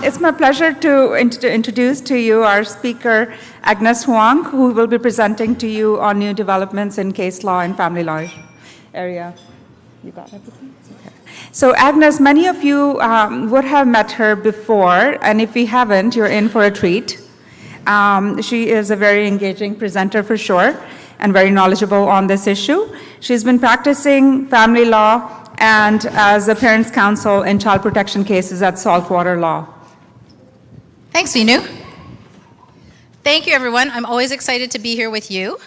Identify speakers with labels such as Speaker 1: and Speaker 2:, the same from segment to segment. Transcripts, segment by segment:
Speaker 1: It's my pleasure to introduce to you our speaker, Agnes Huang, who will be presenting to you on new developments in case law and family law area. You got everything? Okay. So Agnes, many of you would have met her before, and if you haven't, you're in for a treat. She is a very engaging presenter for sure, and very knowledgeable on this issue. She's been practicing family law and as a parents' counsel in child protection cases at Saltwater Law.
Speaker 2: Thanks, Vinu. Thank you, everyone. I'm always excited to be here with you.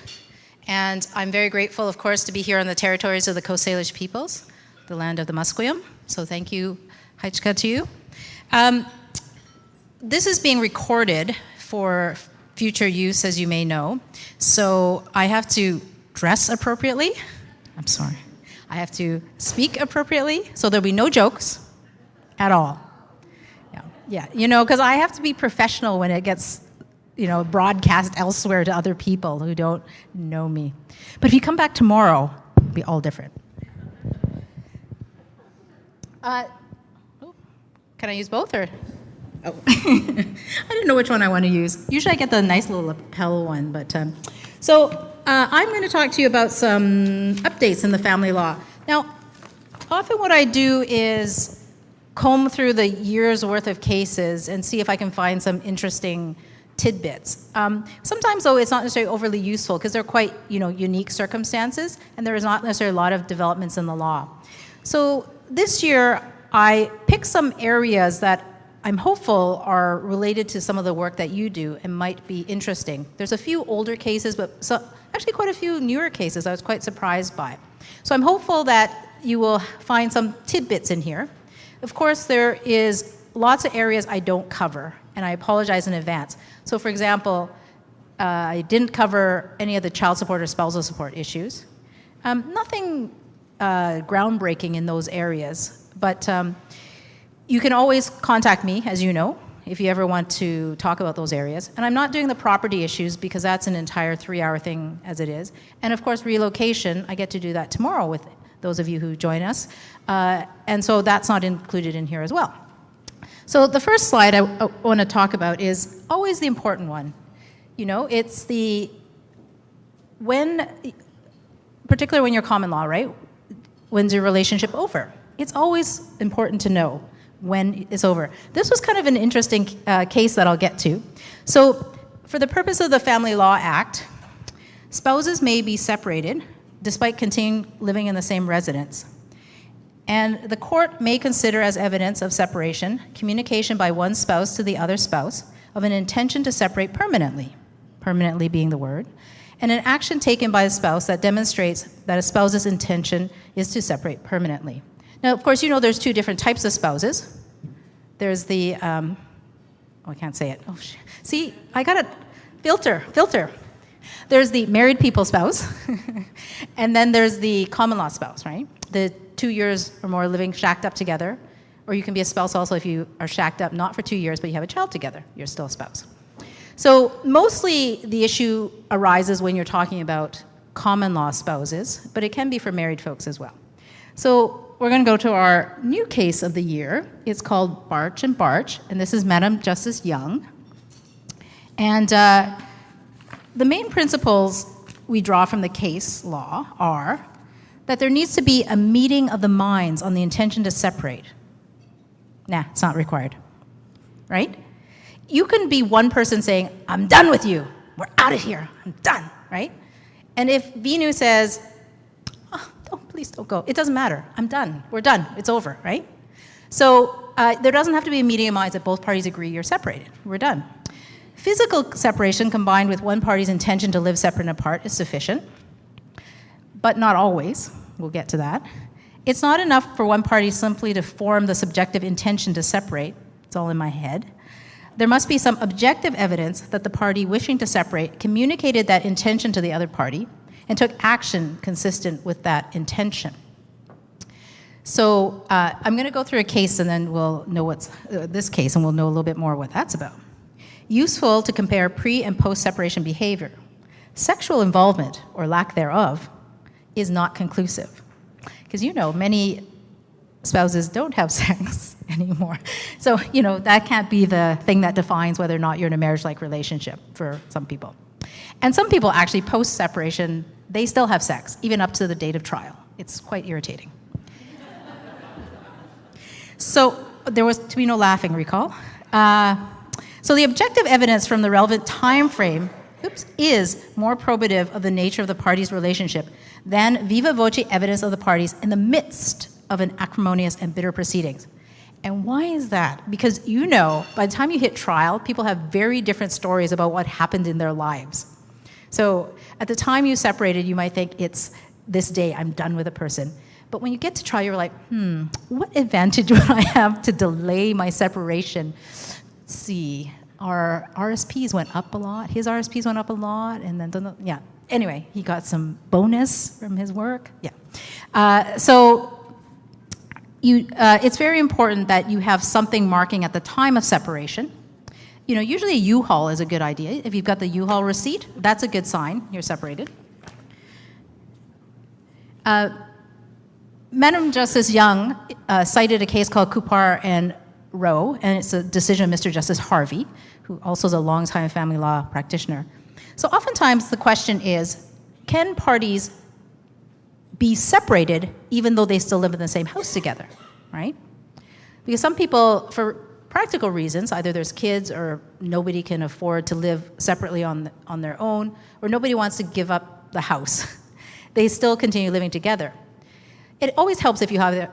Speaker 2: And I'm very grateful, of course, to be here on the territories of the Coast Salish peoples, the land of the Musqueam. So thank you, Haichka, to you. This is being recorded for future use, as you may know. So I have to dress appropriately. I'm sorry. I have to speak appropriately, so there'll be no jokes at all. Yeah, you know, because I have to be professional when it gets, you know, broadcast elsewhere to other people who don't know me. But if you come back tomorrow, it'll be all different. Can I use both, or? Oh, I didn't know which one I want to use. Usually I get the nice little lapel one, but I'm going to talk to you about some updates in the family law. Now, often what I do is comb through the year's worth of cases and see if I can find some interesting tidbits. Sometimes, though, it's not necessarily overly useful because they're quite, unique circumstances, and there is not necessarily a lot of developments in the law. So this year, I picked some areas that I'm hopeful are related to some of the work that you do and might be interesting. There's a few older cases, but actually quite a few newer cases I was quite surprised by. So I'm hopeful that you will find some tidbits in here. Of course, there is lots of areas I don't cover, and I apologize in advance. So for example, I didn't cover any of the child support or spousal support issues. Nothing groundbreaking in those areas, but you can always contact me, as you know, if you ever want to talk about those areas. And I'm not doing the property issues because that's an entire 3-hour thing as it is. And of course, relocation, I get to do that tomorrow with those of you who join us. And so that's not included in here as well. So the first slide I want to talk about is always the important one. It's particularly when you're common law, right? When's your relationship over? It's always important to know when it's over. This was kind of an interesting case that I'll get to. So for the purpose of the Family Law Act, spouses may be separated despite continuing living in the same residence. And the court may consider as evidence of separation communication by one spouse to the other spouse of an intention to separate permanently being the word, and an action taken by a spouse that demonstrates that a spouse's intention is to separate permanently. Now, of course, there's two different types of spouses. There's the, I can't say it. Oh, see, I got a filter. There's the married people spouse, and then there's the common law spouse, right? The 2 years or more living shacked up together, or you can be a spouse also if you are shacked up not for 2 years, but you have a child together. You're still a spouse. So mostly the issue arises when you're talking about common law spouses, but it can be for married folks as well. So we're going to go to our new case of the year. It's called Barch and Barch, and this is Madam Justice Young. And the main principles we draw from the case law are that there needs to be a meeting of the minds on the intention to separate. Nah, it's not required, right? You can be one person saying, I'm done with you. We're out of here. I'm done, right? And if Vinu says, please don't go. It doesn't matter. I'm done. We're done. It's over, right? So there doesn't have to be a meeting of minds that both parties agree you're separated. We're done. Physical separation combined with one party's intention to live separate and apart is sufficient, but not always. We'll get to that. It's not enough for one party simply to form the subjective intention to separate. It's all in my head. There must be some objective evidence that the party wishing to separate communicated that intention to the other party and took action consistent with that intention. So I'm going to go through a case and then we'll know what's this case and we'll know a little bit more what that's about. Useful to compare pre- and post-separation behavior. Sexual involvement, or lack thereof, is not conclusive. Because many spouses don't have sex. anymore. So, that can't be the thing that defines whether or not you're in a marriage-like relationship for some people. And some people actually, post-separation, they still have sex, even up to the date of trial. It's quite irritating. So there was to be no laughing, recall. So the objective evidence from the relevant time frame is more probative of the nature of the parties' relationship than viva voce evidence of the parties in the midst of an acrimonious and bitter proceedings. And why is that? Because by the time you hit trial, people have very different stories about what happened in their lives. So at the time you separated, you might think it's this day, I'm done with a person. But when you get to trial, you're like, what advantage would I have to delay my separation? Let's see, our RSPs went up a lot. His RSPs went up a lot. And then, Anyway, he got some bonus from his work. It's very important that you have something marking at the time of separation. Usually a U-Haul is a good idea. If you've got the U-Haul receipt, that's a good sign you're separated. Madam Justice Young cited a case called Kupar and Rowe, and it's a decision of Mr. Justice Harvey, who also is a longtime family law practitioner. So oftentimes the question is, can parties be separated even though they still live in the same house together, right? Because some people, for practical reasons, either there's kids or nobody can afford to live separately on their own, or nobody wants to give up the house. They still continue living together. It always helps if you have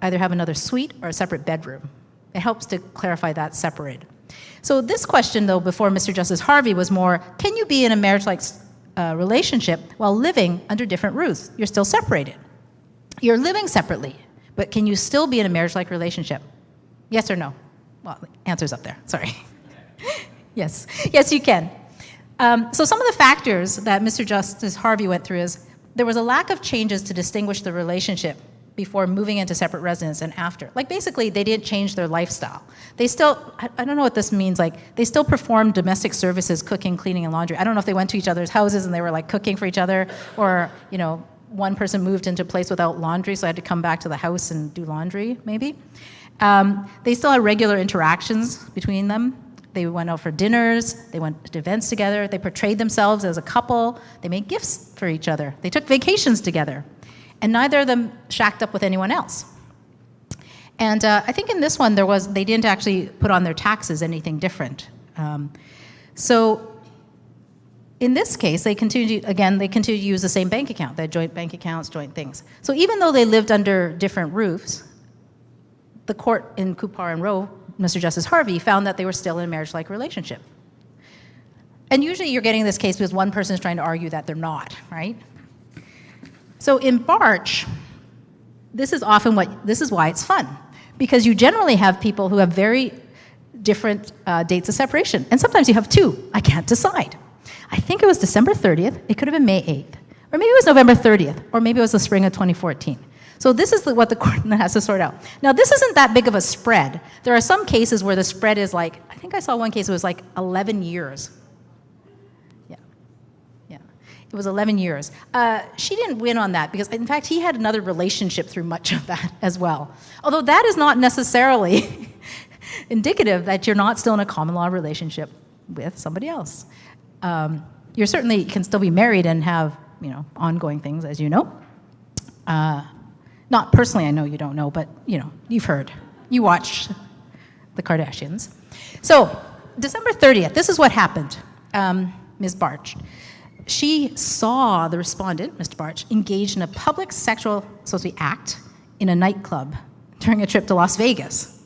Speaker 2: either have another suite or a separate bedroom. It helps to clarify that separated. So this question, though, before Mr. Justice Harvey was more, can you be in a marriage-like relationship while living under different roofs? You're still separated. You're living separately, but can you still be in a marriage-like relationship? Yes or no? Well, the answer's up there, sorry. Yes, you can. So some of the factors that Mr. Justice Harvey went through is there was a lack of changes to distinguish the relationship before moving into separate residence and after. Like basically, they didn't change their lifestyle. They still, I don't know what this means, like they still performed domestic services, cooking, cleaning, and laundry. I don't know if they went to each other's houses and they were like cooking for each other, or one person moved into a place without laundry, so I had to come back to the house and do laundry, maybe. They still had regular interactions between them. They went out for dinners, they went to events together, they portrayed themselves as a couple, they made gifts for each other, they took vacations together, and neither of them shacked up with anyone else. And I think in this one, they didn't actually put on their taxes anything different. So in this case, they continued to use the same bank account. They had joint bank accounts, joint things. So even though they lived under different roofs, the court in Kupar and Rowe, Mr. Justice Harvey, found that they were still in a marriage-like relationship. And usually you're getting this case because one person is trying to argue that they're not, right? So in Barch, this is why it's fun, because you generally have people who have very different dates of separation, and sometimes you have two. I can't decide. I think it was December 30th, it could have been May 8th, or maybe it was November 30th, or maybe it was the spring of 2014. So this is what the court has to sort out. Now, this isn't that big of a spread. There are some cases where the spread is like, I think I saw one case, it was like 11 years. It was 11 years. She didn't win on that because, in fact, he had another relationship through much of that as well. Although that is not necessarily indicative that you're not still in a common law relationship with somebody else. You certainly can still be married and have, ongoing things, as you know. Not personally, I know you don't know, but, you've heard. You watched the Kardashians. So, December 30th, this is what happened, Ms. Barch. She saw the respondent, Mr. Barch, engaged in a public sexual, supposed to be act, in a nightclub during a trip to Las Vegas.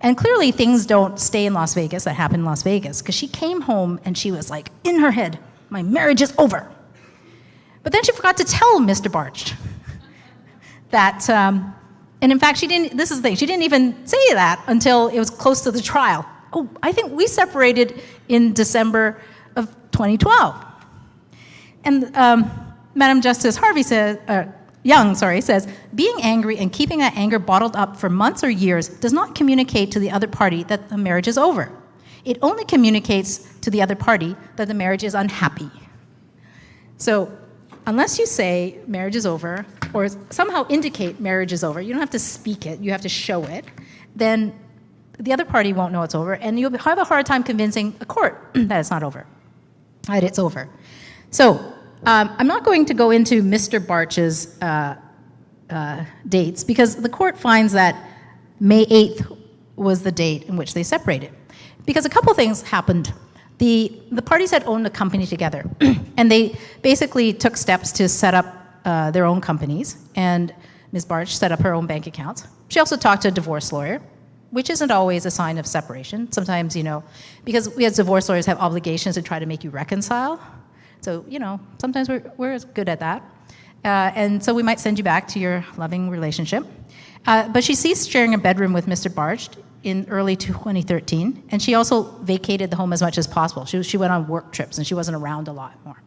Speaker 2: And clearly things don't stay in Las Vegas that happen in Las Vegas, because she came home and she was like, in her head, my marriage is over. But then she forgot to tell Mr. Barch that, and in fact, she didn't even say that until it was close to the trial. Oh, I think we separated in December of 2012. And Madam Justice Young says, being angry and keeping that anger bottled up for months or years does not communicate to the other party that the marriage is over. It only communicates to the other party that the marriage is unhappy. So unless you say marriage is over or somehow indicate marriage is over, you don't have to speak it, you have to show it. then the other party won't know it's over, and you'll have a hard time convincing a court that it's not over, that it's over. So I'm not going to go into Mr. Barch's dates, because the court finds that May 8th was the date in which they separated. Because a couple things happened. The parties had owned a company together, and they basically took steps to set up their own companies, and Ms. Barch set up her own bank accounts. She also talked to a divorce lawyer, which isn't always a sign of separation. Sometimes, because we as divorce lawyers have obligations to try to make you reconcile. So, sometimes we're good at that. And so we might send you back to your loving relationship. But she ceased sharing a bedroom with Mr. Barch in early 2013, and she also vacated the home as much as possible. She went on work trips, and she wasn't around a lot more.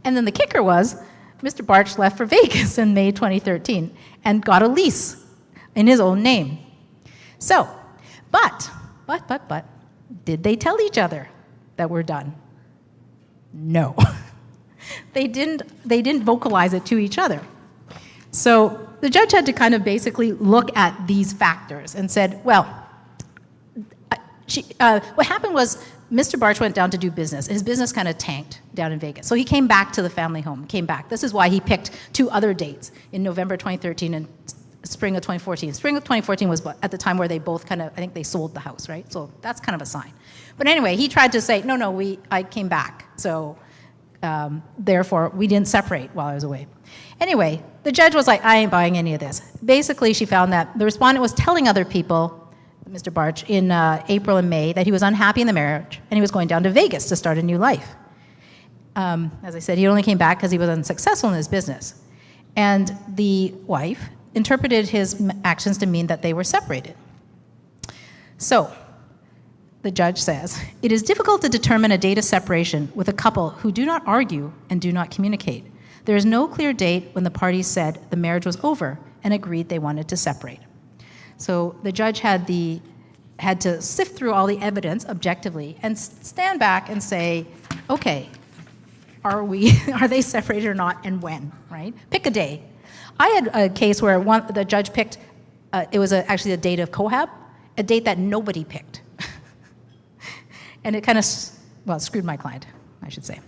Speaker 2: And then the kicker was, Mr. Barch left for Vegas in May 2013 and got a lease in his own name. So, but, did they tell each other that we're done? No. They didn't vocalize it to each other. So the judge had to kind of basically look at these factors and said, well, what happened was Mr. Barch went down to do business. His business kind of tanked down in Vegas. So he came back to the family home, came back. This is why he picked 2 other dates in November 2013 and spring of 2014. Spring of 2014 was at the time where they both I think they sold the house, right? So that's kind of a sign. But anyway, he tried to say, no, I came back. So therefore, we didn't separate while I was away. Anyway, the judge was like, I ain't buying any of this. Basically, she found that the respondent was telling other people, Mr. Barch, in April and May, that he was unhappy in the marriage and he was going down to Vegas to start a new life. As I said, he only came back because he was unsuccessful in his business. And the wife interpreted his actions to mean that they were separated. So, the judge says, it is difficult to determine a date of separation with a couple who do not argue and do not communicate. There is no clear date when the parties said the marriage was over and agreed they wanted to separate. So the judge had to sift through all the evidence objectively and stand back and say, okay, are they separated or not, and when, right? Pick a day. I had a case where the judge picked, it was actually a date of cohab, a date that nobody picked. And it kind of, screwed my client, I should say.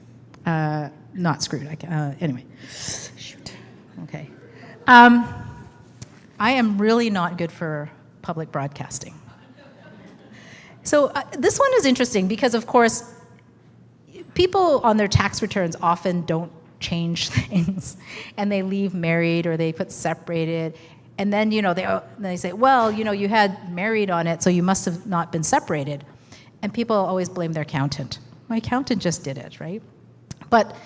Speaker 2: Not screwed, anyway. Shoot, okay. I am really not good for public broadcasting. So this one is interesting because, of course, people on their tax returns often don't change things, and they leave married or they put separated, and then they say, well, you had married on it, so you must have not been separated, and people always blame their accountant. My accountant just did it, right? But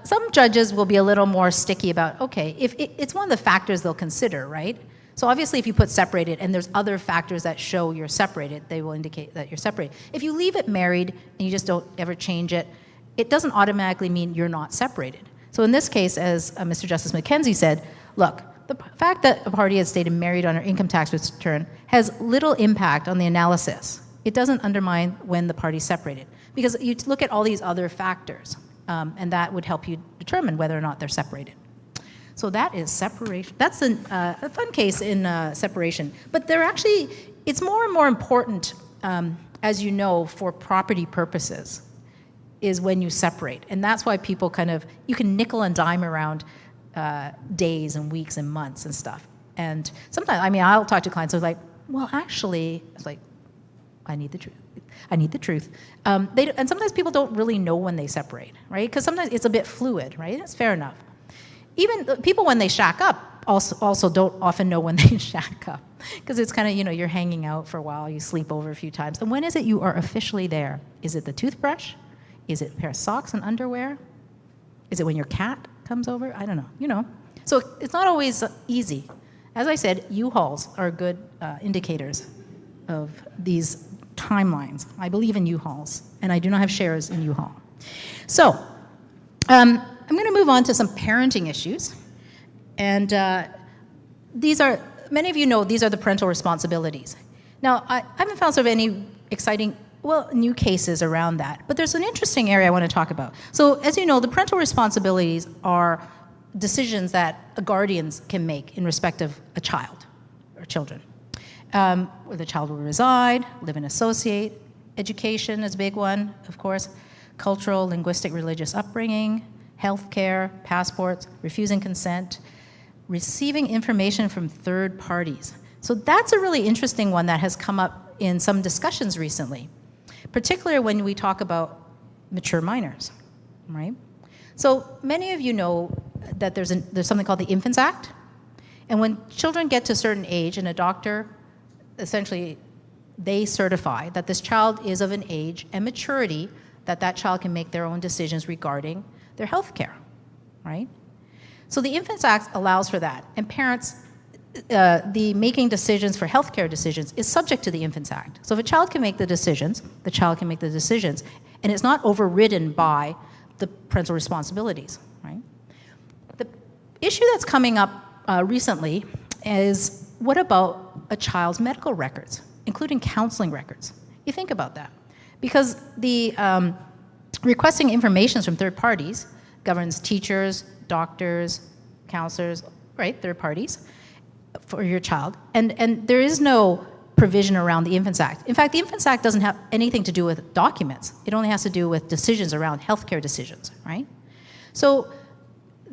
Speaker 2: some judges will be a little more sticky about, okay, if it's one of the factors they'll consider, right? So obviously if you put separated and there's other factors that show you're separated, they will indicate that you're separated. If you leave it married and you just don't ever change it, it doesn't automatically mean you're not separated. So in this case, as Mr. Justice McKenzie said, look, the fact that a party has stated married on her income tax return has little impact on the analysis. It doesn't undermine when the party's separated, because you look at all these other factors, and that would help you determine whether or not they're separated. So that is separation. That's a fun case in separation. But it's more and more important, as you know, for property purposes, is when you separate. And that's why people you can nickel and dime around days and weeks and months and stuff. And sometimes, I'll talk to clients who are like, well, actually, it's like, I need the truth. I need the truth. And sometimes people don't really know when they separate, right? Because sometimes it's a bit fluid, right? That's fair enough. Even people, when they shack up, also don't often know when they shack up. Because it's you're hanging out for a while, you sleep over a few times. And when is it you are officially there? Is it the toothbrush? Is it a pair of socks and underwear? Is it when your cat comes over? I don't know, So it's not always easy. As I said, U-Hauls are good indicators of these timelines. I believe in U-Hauls, and I do not have shares in U-Haul. So, I'm going to move on to some parenting issues. And many of you know, these are the parental responsibilities. Now, I haven't found any exciting, new cases around that, but there's an interesting area I want to talk about. So, as you know, the parental responsibilities are decisions that guardians can make in respect of a child or children. where the child will reside, live and associate. Education is a big one, of course. Cultural, linguistic, religious upbringing, healthcare, passports, refusing consent, receiving information from third parties. So that's a really interesting one that has come up in some discussions recently, particularly when we talk about mature minors, right? So many of you know that there's something called the Infants Act, and when children get to a certain age, and a doctor, essentially, they certify that this child is of an age and maturity that that child can make their own decisions regarding their health care, right? So the Infants Act allows for that, and parents, the making decisions for healthcare decisions is subject to the Infants Act. So if a child can make the decisions, the child can make the decisions, and it's not overridden by the parental responsibilities, right? The issue that's coming up recently is, what about a child's medical records, including counseling records? You think about that. Because the requesting information from third parties governs teachers, doctors, counselors, right, third parties, for your child. And there is no provision around the Infants Act. In fact, the Infants Act doesn't have anything to do with documents. It only has to do with decisions around healthcare decisions, right? So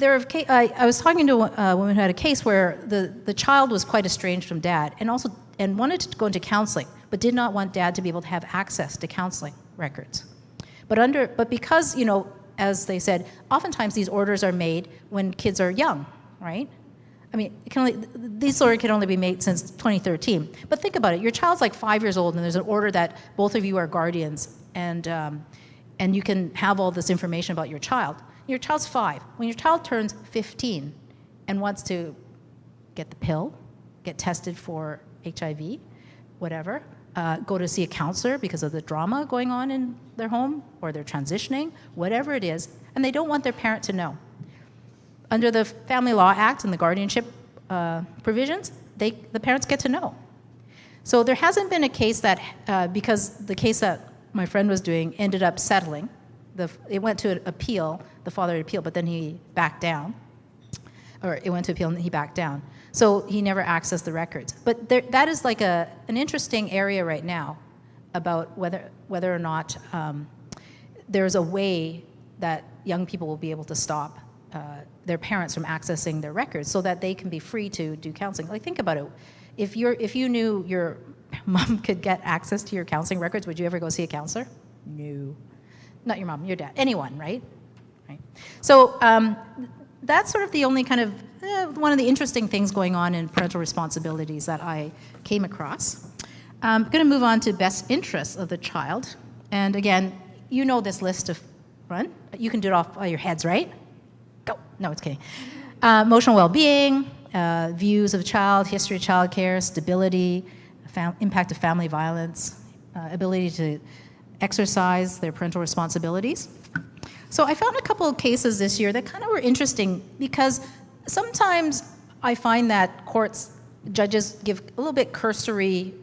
Speaker 2: I was talking to a woman who had a case where the child was quite estranged from dad and wanted to go into counseling, but did not want dad to be able to have access to counseling records. But because, as they said, oftentimes these orders are made when kids are young, right? I mean, these orders can only be made since 2013. But think about it. Your child's like 5 years old, and there's an order that both of you are guardians, and you can have all this information about your child. Your child's 5. When your child turns 15 and wants to get the pill, get tested for HIV, whatever, go to see a counselor because of the drama going on in their home, or they're transitioning, whatever it is, and they don't want their parent to know. Under the Family Law Act and the guardianship provisions, the parents get to know. So there hasn't been a case that, because the case that my friend was doing ended up settling, it went to an appeal, the father appealed, but then he backed down. Or it went to appeal and he backed down. So he never accessed the records. But that is like an interesting area right now about whether or not there's a way that young people will be able to stop their parents from accessing their records so that they can be free to do counseling. Like, think about it. If you knew your mom could get access to your counseling records, would you ever go see a counselor? No. Not your mom, your dad. Anyone, right? Right. So that's sort of the only kind of one of the interesting things going on in parental responsibilities that I came across. I'm going to move on to best interests of the child. And again, you know this list of run. You can do it off by your heads, right? Go. No, it's kidding. Emotional well-being, views of the child, history of child care, stability, impact of family violence, ability to exercise their parental responsibilities. So I found a couple of cases this year that kind of were interesting because sometimes I find that judges give a little bit cursory,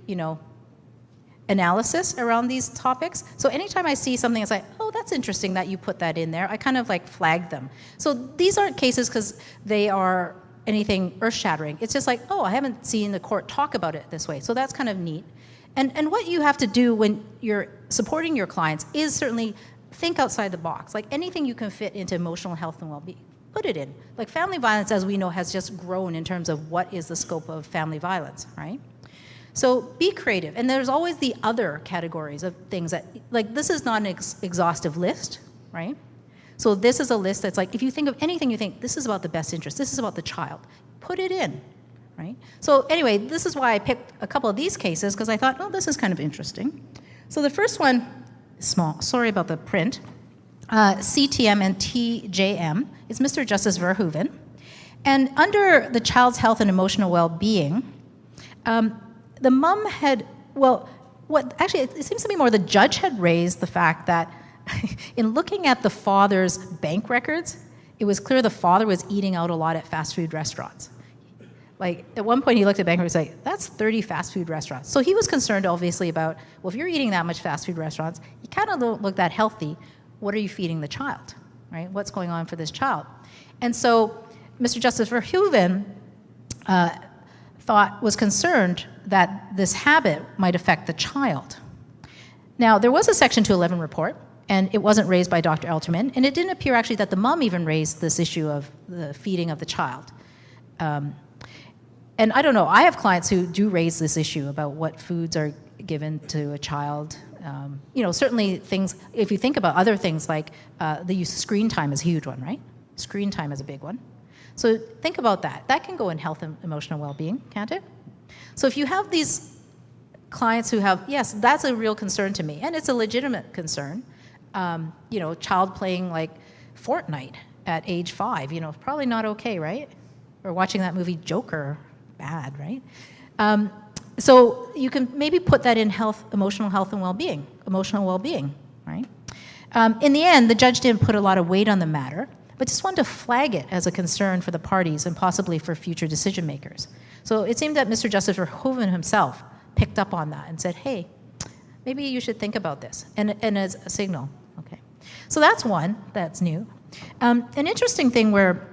Speaker 2: analysis around these topics. So anytime I see something, it's like, oh, that's interesting that you put that in there. I kind of like flag them. So these aren't cases because they are anything earth-shattering. It's just like, oh, I haven't seen the court talk about it this way. So that's kind of neat. And what you have to do when you're supporting your clients is certainly think outside the box. Like anything you can fit into emotional health and well-being, put it in. Like family violence, as we know, has just grown in terms of what is the scope of family violence, right? So be creative. And there's always the other categories of things that, like, this is not an exhaustive list, right? So this is a list that's like, if you think of anything you think, this is about the best interest, this is about the child, put it in, right? So anyway, this is why I picked a couple of these cases, because I thought, oh, this is kind of interesting. So the first one, small, sorry about the print, CTM and TJM, is Mr. Justice Verhoeven. And under the child's health and emotional well-being, the mom had, it seems to me more the judge had raised the fact that in looking at the father's bank records, it was clear the father was eating out a lot at fast food restaurants. Like, at one point he looked at bank records and was like, that's 30 fast food restaurants. So he was concerned, obviously, about, well, if you're eating that much fast food restaurants, you kind of don't look that healthy. What are you feeding the child, right? What's going on for this child? And so Mr. Justice Verhoeven was concerned that this habit might affect the child. Now, there was a Section 211 report, and it wasn't raised by Dr. Elterman, and it didn't appear actually that the mom even raised this issue of the feeding of the child. And I don't know, I have clients who do raise this issue about what foods are given to a child. Certainly things, if you think about other things like the use of screen time is a huge one, right? Screen time is a big one. So think about that. That can go in health and emotional well-being, can't it? So if you have these clients who have, yes, that's a real concern to me, and it's a legitimate concern. Child playing like Fortnite at age 5, probably not okay, right? Or watching that movie Joker, bad, right? So you can maybe put that in emotional health and well-being, right? In the end, the judge didn't put a lot of weight on the matter, but just wanted to flag it as a concern for the parties and possibly for future decision makers. So it seemed that Mr. Justice Verhoeven himself picked up on that and said, hey, maybe you should think about this, and as a signal. Okay, so that's one that's new. An interesting thing where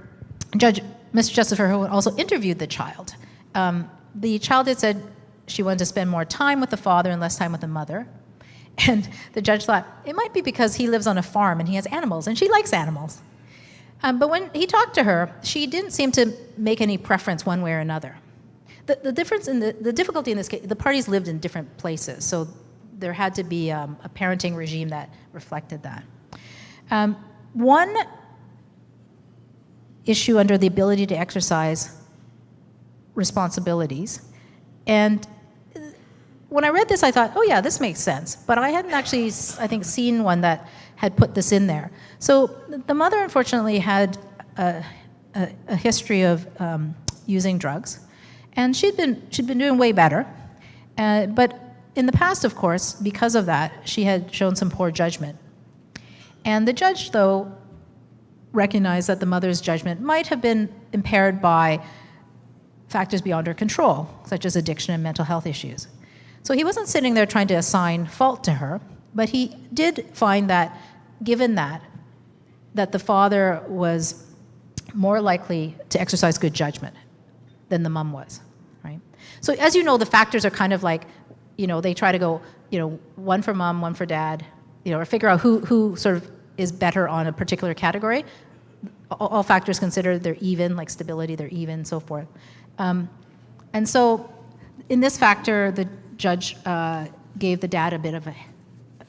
Speaker 2: Mr. Justice Verhoeven also interviewed the child. The child had said she wanted to spend more time with the father and less time with the mother. And the judge thought, it might be because he lives on a farm and he has animals, and she likes animals. But when he talked to her, she didn't seem to make any preference one way or another. The difference in the difficulty in this case, the parties lived in different places, so there had to be a parenting regime that reflected that. One issue under the ability to exercise responsibilities, and when I read this, I thought, oh yeah, this makes sense, but I hadn't actually, I think, seen one that had put this in there. So the mother, unfortunately, had a history of using drugs, and she'd been doing way better, but in the past, of course, because of that, she had shown some poor judgment. And the judge, though, recognized that the mother's judgment might have been impaired by factors beyond her control, such as addiction and mental health issues. So he wasn't sitting there trying to assign fault to her, but he did find that, given that the father was more likely to exercise good judgment than the mom was, right? So as you know, the factors are kind of like, they try to go, one for mom, one for dad, or figure out who sort of is better on a particular category. All factors considered, they're even, like stability, they're even, so forth. And so in this factor, the judge gave the dad a bit of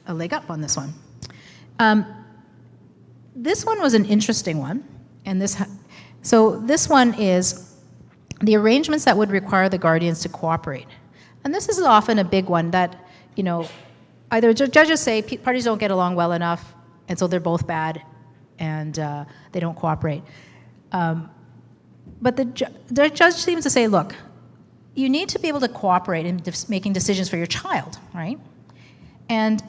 Speaker 2: a leg up on this one. This one was an interesting one, and this one is the arrangements that would require the guardians to cooperate. And this is often a big one that, either judges say parties don't get along well enough, and so they're both bad, and they don't cooperate. But the judge seems to say, look, you need to be able to cooperate in making decisions for your child, right? And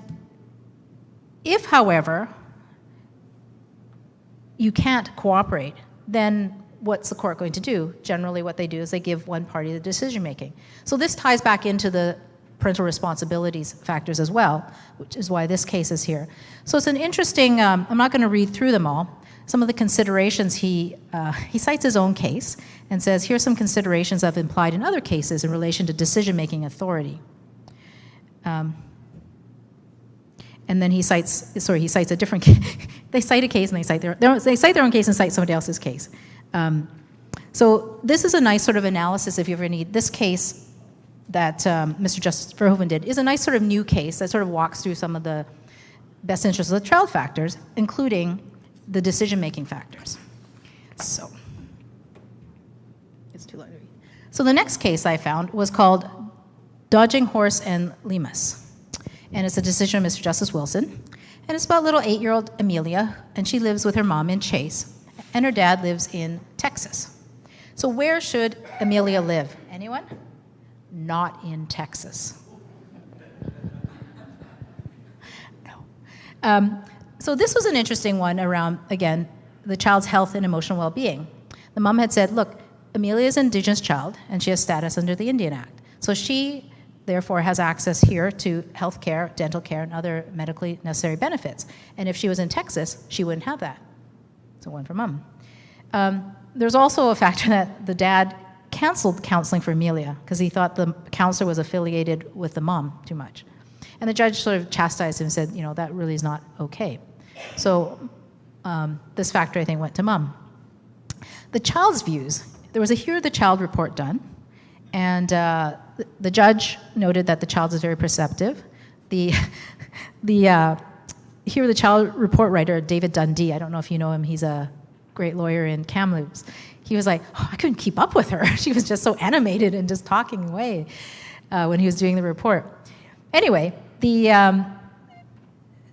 Speaker 2: if, however, you can't cooperate, then what's the court going to do? Generally, what they do is they give one party the decision-making. So this ties back into the parental responsibilities factors as well, which is why this case is here. So it's an interesting, I'm not going to read through them all. Some of the considerations, he cites his own case and says, here's some considerations I've implied in other cases in relation to decision-making authority. And then he cites a different case. They cite a case and they cite their own case and cite somebody else's case. So this is a nice sort of analysis if you ever need. This case that Mr. Justice Verhoeven did is a nice sort of new case that sort of walks through some of the best interests of the child factors, including the decision-making factors. So, it's too loud to read. So the next case I found was called Dodging Horse and Lemus. And it's a decision of Mr. Justice Wilson. And it's about little 8-year-old Amelia, and she lives with her mom in Chase, and her dad lives in Texas. So where should Amelia live? Anyone? Not in Texas. No. So this was an interesting one around, again, the child's health and emotional well-being. The mom had said, look, Amelia is an Indigenous child, and she has status under the Indian Act. So she, therefore, has access here to health care, dental care, and other medically necessary benefits. And if she was in Texas, she wouldn't have that. So one for mom. There's also a factor that the dad canceled counseling for Amelia because he thought the counselor was affiliated with the mom too much. And the judge sort of chastised him and said, that really is not okay. So this factor, I think, went to mom. The child's views. There was a Hear the Child report done, and the judge noted that the child is very perceptive. The Hear the Child report writer, David Dundee, I don't know if you know him, he's a great lawyer in Kamloops. He was like, I couldn't keep up with her. She was just so animated and just talking away when he was doing the report. Anyway, the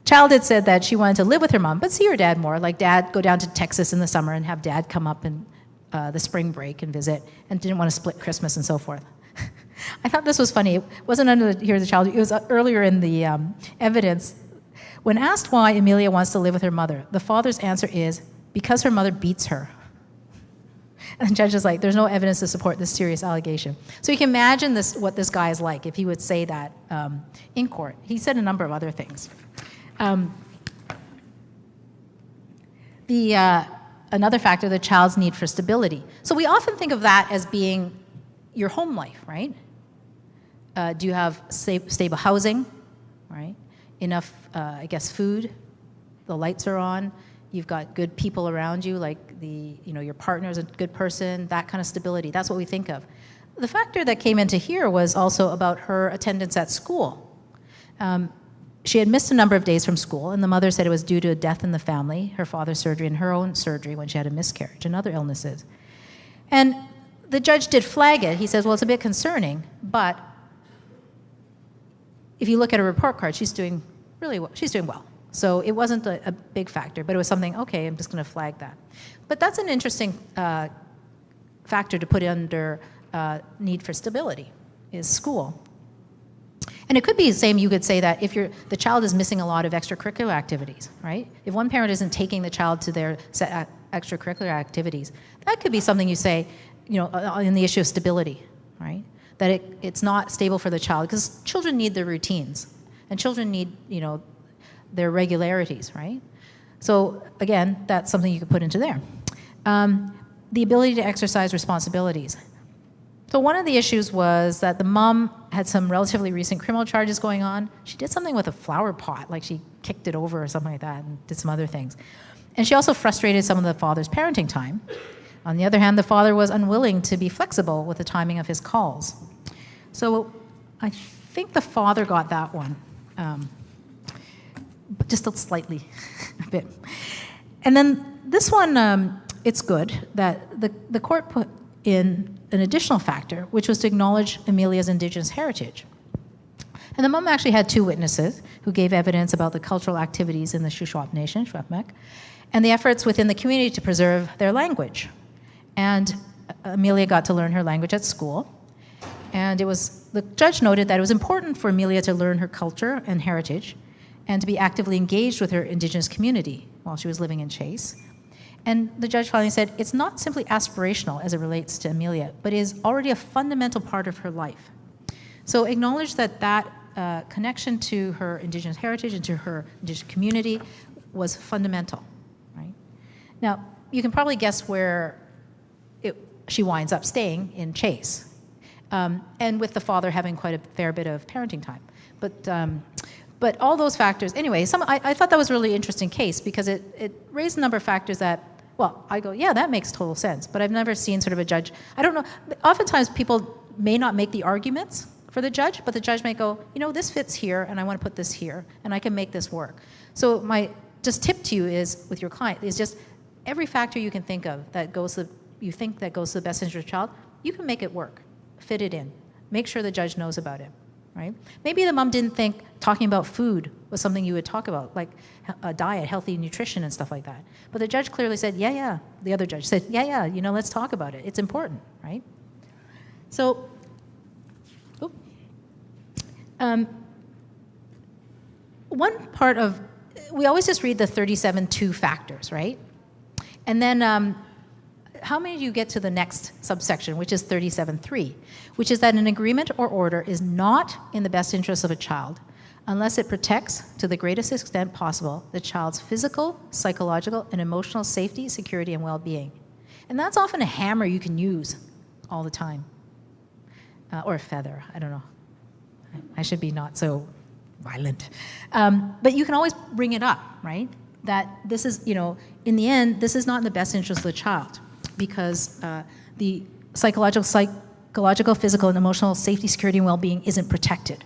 Speaker 2: child had said that she wanted to live with her mom, but see her dad more, like dad go down to Texas in the summer and have dad come up in the spring break and visit, and didn't want to split Christmas and so forth. I thought this was funny. It wasn't under the Hear the Child. It was earlier in the evidence. When asked why Amelia wants to live with her mother, the father's answer is, because her mother beats her. And the judge is like, there's no evidence to support this serious allegation. So you can imagine what this guy is like if he would say that in court. He said a number of other things. Another factor, the child's need for stability. So we often think of that as being your home life, right? Do you have stable housing, right? Enough, food, the lights are on, you've got good people around you, like your partner's a good person, that kind of stability. That's what we think of. The factor that came into here was also about her attendance at school. She had missed a number of days from school, and the mother said it was due to a death in the family, her father's surgery and her own surgery when she had a miscarriage and other illnesses. And the judge did flag it. He says, well, it's a bit concerning, but if you look at her report card, she's doing really well. She's doing well. So it wasn't a big factor, but it was something, okay, I'm just going to flag that. But that's an interesting factor to put under need for stability, is school. And it could be the same, you could say that if the child is missing a lot of extracurricular activities, right? If one parent isn't taking the child to their extracurricular activities, that could be something you say, in the issue of stability, right? That it's not stable for the child, because children need their routines, and children need, their regularities, right? So again, that's something you could put into there. The ability to exercise responsibilities. So one of the issues was that the mom had some relatively recent criminal charges going on. She did something with a flower pot, like she kicked it over or something like that, and did some other things. And she also frustrated some of the father's parenting time. On the other hand, the father was unwilling to be flexible with the timing of his calls. So I think the father got that one, but just slightly, a bit. And then this one, it's good that the court put in an additional factor, which was to acknowledge Amelia's Indigenous heritage. And the mom actually had two witnesses who gave evidence about the cultural activities in the Shuswap Nation, Shwapmek, and the efforts within the community to preserve their language. And Amelia got to learn her language at school. And the judge noted that it was important for Amelia to learn her culture and heritage and to be actively engaged with her Indigenous community while she was living in Chase. And the judge finally said, it's not simply aspirational as it relates to Amelia, but is already a fundamental part of her life. So acknowledge that connection to her Indigenous heritage and to her Indigenous community was fundamental, right? Now, you can probably guess where she winds up staying, in Chase, and with the father having quite a fair bit of parenting time. But all those factors, anyway, I thought that was a really interesting case because it raised a number of factors that, well, I go, yeah, that makes total sense. But I've never seen sort of a judge, I don't know, oftentimes people may not make the arguments for the judge, but the judge may go, this fits here, and I want to put this here, and I can make this work. So my just tip to you is, with your client, is just every factor you can think of that goes to the best interest of the child, you can make it work, fit it in, make sure the judge knows about it. Right? Maybe the mom didn't think talking about food was something you would talk about, like a diet, healthy nutrition and stuff like that. But the judge clearly said, yeah. The other judge said, yeah, let's talk about it. It's important, right? So, one part of, we always just read the 37.2 factors, right? And then how many do you get to the next subsection, which is 37.3, which is that an agreement or order is not in the best interest of a child unless it protects, to the greatest extent possible, the child's physical, psychological, and emotional safety, security, and well-being. And that's often a hammer you can use all the time. Or a feather, I don't know. I should be not so violent. But you can always bring it up, right? That this is, in the end, this is not in the best interest of the child because the psychological, physical, and emotional safety, security, and well-being isn't protected.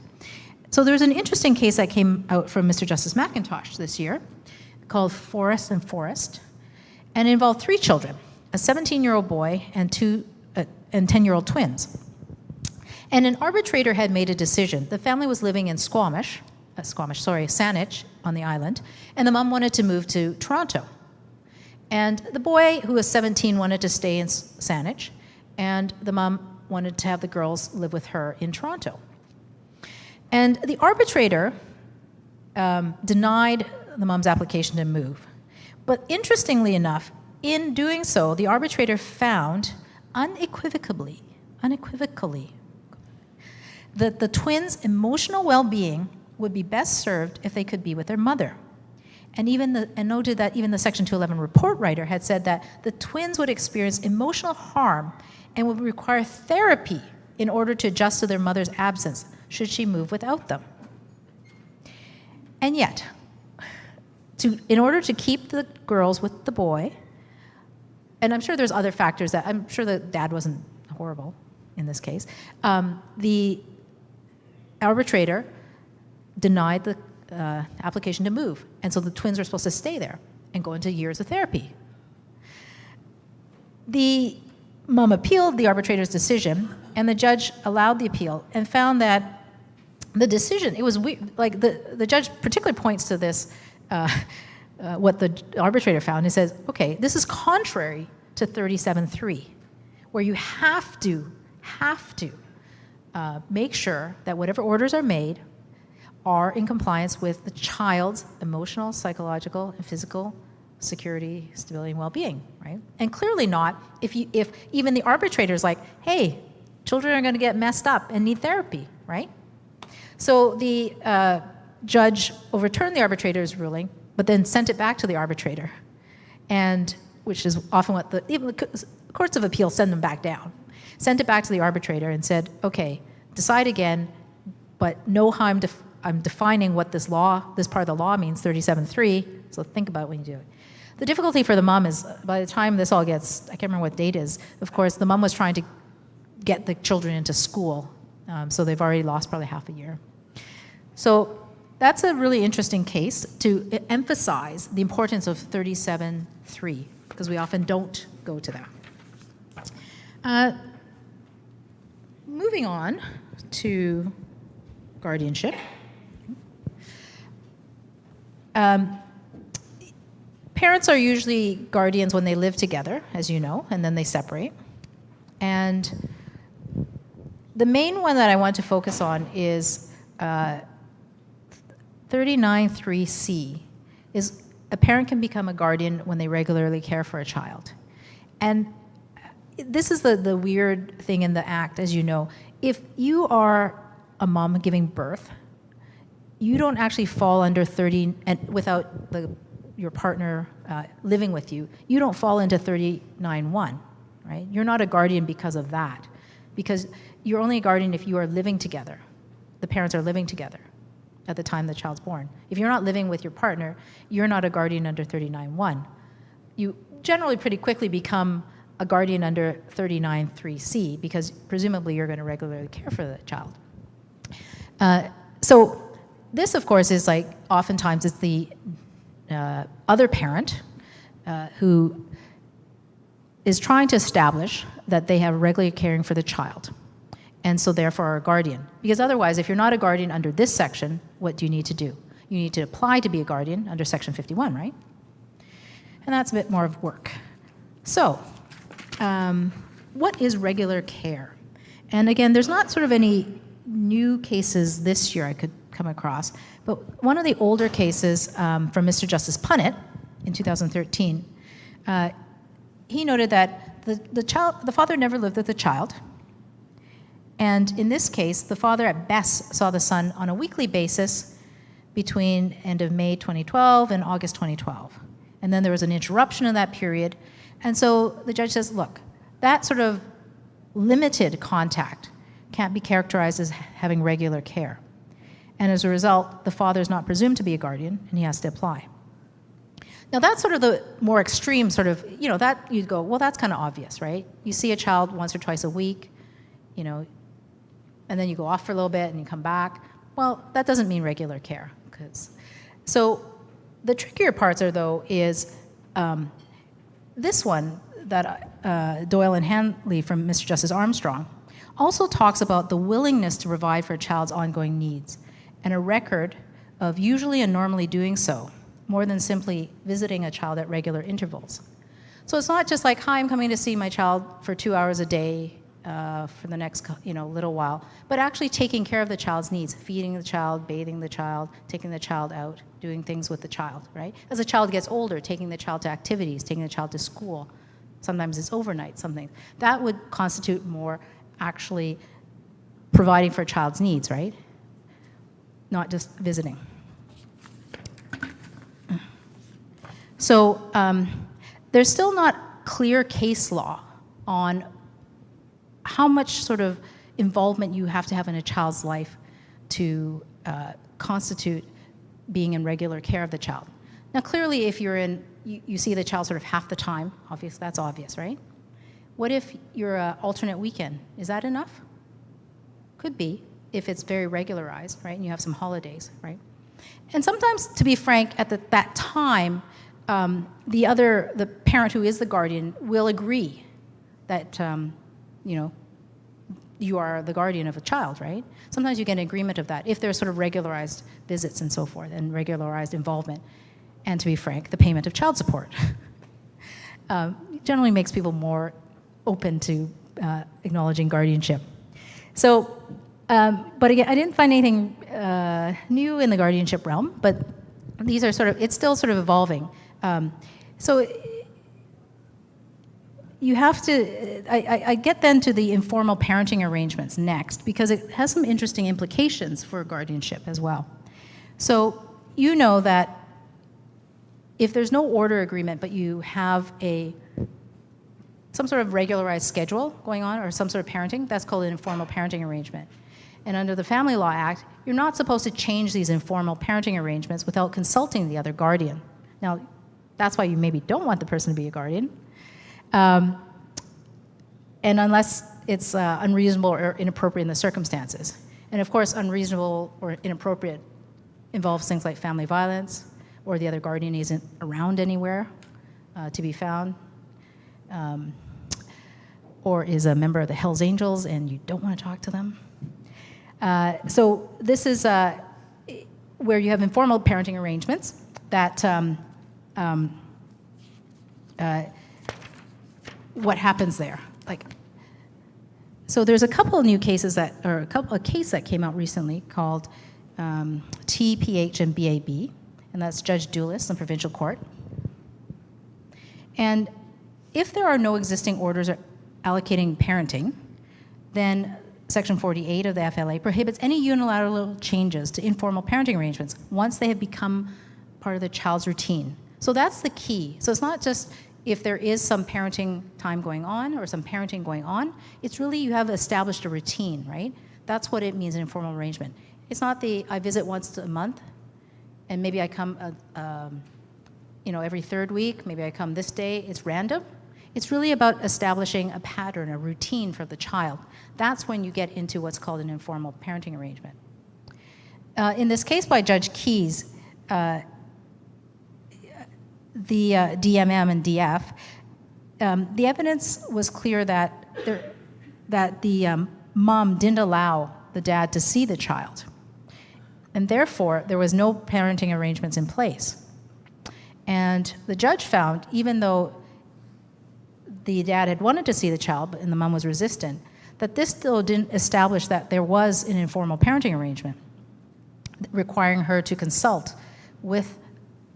Speaker 2: So there's an interesting case that came out from Mr. Justice McIntosh this year called Forrest and Forrest, and it involved 3 children, a 17-year-old boy and 10-year-old twins. And an arbitrator had made a decision. The family was living in Saanich on the island, and the mom wanted to move to Toronto. And the boy, who was 17, wanted to stay in Saanich, and the mom wanted to have the girls live with her in Toronto. And the arbitrator denied the mom's application to move. But interestingly enough, in doing so, the arbitrator found unequivocally, that the twins' emotional well-being would be best served if they could be with their mother. And noted that even the Section 211 report writer had said that the twins would experience emotional harm and would require therapy in order to adjust to their mother's absence should she move without them. And yet, in order to keep the girls with the boy, and I'm sure there's other factors that, I'm sure the dad wasn't horrible in this case, the arbitrator denied the application to move. And so the twins were supposed to stay there and go into years of therapy. The mom appealed the arbitrator's decision, and the judge allowed the appeal and found that the decision, it was weird, like the judge particularly points to this, what the arbitrator found. He says, okay, this is contrary to 37.3, where you have to make sure that whatever orders are made are in compliance with the child's emotional, psychological, and physical security, stability, and well-being, right? And clearly not if even the arbitrator is like, hey, children are going to get messed up and need therapy, right? So the judge overturned the arbitrator's ruling, but then sent it back to the arbitrator, and which is often what even the courts of appeal send them back down. Sent it back to the arbitrator and said, okay, decide again, but know how I'm defining what this part of the law means, 37.3, so think about it when you do it. The difficulty for the mom is, by the time this all gets, I can't remember what date is, of course, the mom was trying to get the children into school, so they've already lost probably half a year. So that's a really interesting case to emphasize the importance of 37.3, because we often don't go to that. Moving on to guardianship. Parents are usually guardians when they live together, as you know, and then they separate. And the main one that I want to focus on is 39.3c, is a parent can become a guardian when they regularly care for a child. And this is the weird thing in the Act, as you know. If you are a mom giving birth, you don't actually fall under 30, and without your partner living with you, you don't fall into 39.1, right? You're not a guardian because of that, because you're only a guardian if you are living together. The parents are living together at the time the child's born. If you're not living with your partner, you're not a guardian under 39.1. You generally pretty quickly become a guardian under 39.3c, because presumably you're going to regularly care for the child. So this, of course, is like oftentimes it's the other parent who is trying to establish that they have regularly caring for the child, and so therefore are a guardian. Because otherwise, if you're not a guardian under this section, what do you need to do? You need to apply to be a guardian under Section 51, right? And that's a bit more of work. So, what is regular care? And again, there's not sort of any new cases this year I could come across, but one of the older cases from Mr. Justice Punnett in 2013, he noted that the father never lived with the child, and in this case, the father at best saw the son on a weekly basis between end of May 2012 and August 2012. And then there was an interruption in that period, and so the judge says, look, that sort of limited contact can't be characterized as having regular care. And as a result, the father is not presumed to be a guardian, and he has to apply. Now, that's sort of the more extreme sort of, that you'd go, well, that's kind of obvious, right? You see a child once or twice a week, and then you go off for a little bit and you come back. Well, that doesn't mean regular care. So the trickier parts is this one that Doyle and Hanley from Mr. Justice Armstrong also talks about the willingness to provide for a child's ongoing needs and a record of usually and normally doing so, more than simply visiting a child at regular intervals. So it's not just like, hi, I'm coming to see my child for 2 hours a day for the next little while, but actually taking care of the child's needs, feeding the child, bathing the child, taking the child out, doing things with the child, right? As the child gets older, taking the child to activities, taking the child to school. Sometimes it's overnight, something. That would constitute more actually providing for a child's needs, right? Not just visiting. So there's still not clear case law on how much sort of involvement you have to have in a child's life to constitute being in regular care of the child. Now, clearly, if you're you see the child sort of half the time, obviously, that's obvious, right? What if you're an alternate weekend? Is that enough? Could be, if it's very regularized, right, and you have some holidays, right? And sometimes, to be frank, at that time, the parent who is the guardian will agree that, you are the guardian of a child, right? Sometimes you get an agreement of that if there's sort of regularized visits and so forth and regularized involvement. And to be frank, the payment of child support generally makes people more open to acknowledging guardianship. So, but again, I didn't find anything new in the guardianship realm, but these are it's still sort of evolving. So you have to, I get then to the informal parenting arrangements next, because it has some interesting implications for guardianship as well. So you know that if there's no order agreement, but you have some sort of regularized schedule going on or some sort of parenting, that's called an informal parenting arrangement. And under the Family Law Act, you're not supposed to change these informal parenting arrangements without consulting the other guardian. Now, that's why you maybe don't want the person to be a guardian. And unless it's unreasonable or inappropriate in the circumstances. And of course, unreasonable or inappropriate involves things like family violence, or the other guardian isn't around anywhere to be found, or is a member of the Hells Angels and you don't want to talk to them. So this is where you have informal parenting arrangements that what happens there. So there's a couple of new cases a case that came out recently called T, PH, and BAB, and that's Judge Doulis in provincial court. And if there are no existing orders allocating parenting, then Section 48 of the FLA prohibits any unilateral changes to informal parenting arrangements once they have become part of the child's routine. So that's the key. So it's not just if there is some parenting time going on or some parenting going on, it's really you have established a routine, right? That's what it means in informal arrangement. It's not I visit once a month and maybe I come every third week, maybe I come this day, it's random. It's really about establishing a pattern, a routine for the child. That's when you get into what's called an informal parenting arrangement. In this case by Judge Keyes, the DMM and DF, the evidence was clear that the mom didn't allow the dad to see the child. And therefore, there was no parenting arrangements in place. And the judge found, even though the dad had wanted to see the child and the mom was resistant, that this still didn't establish that there was an informal parenting arrangement requiring her to consult with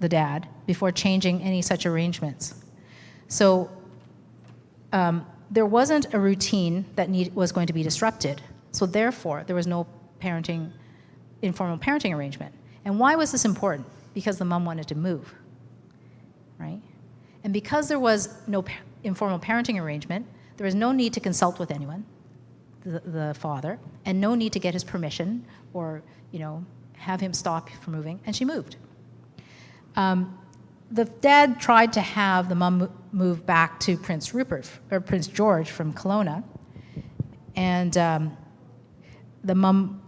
Speaker 2: the dad before changing any such arrangements. So there wasn't a routine that was going to be disrupted. So therefore, there was no informal parenting arrangement. And why was this important? Because the mom wanted to move, right? And because there was no informal parenting arrangement, There was no need to consult with anyone, the father, and no need to get his permission or, have him stop from moving, and she moved. The dad tried to have the mom move back to Prince George from Kelowna, and the mom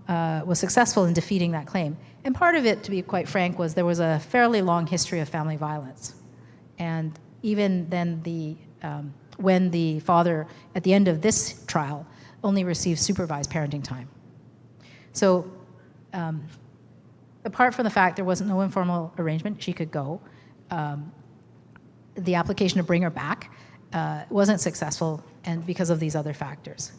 Speaker 2: was successful in defeating that claim. And part of it, to be quite frank, was there was a fairly long history of family violence. And even then, when the father, at the end of this trial, only received supervised parenting time. So apart from the fact there wasn't no informal arrangement, she could go, the application to bring her back wasn't successful, and because of these other factors.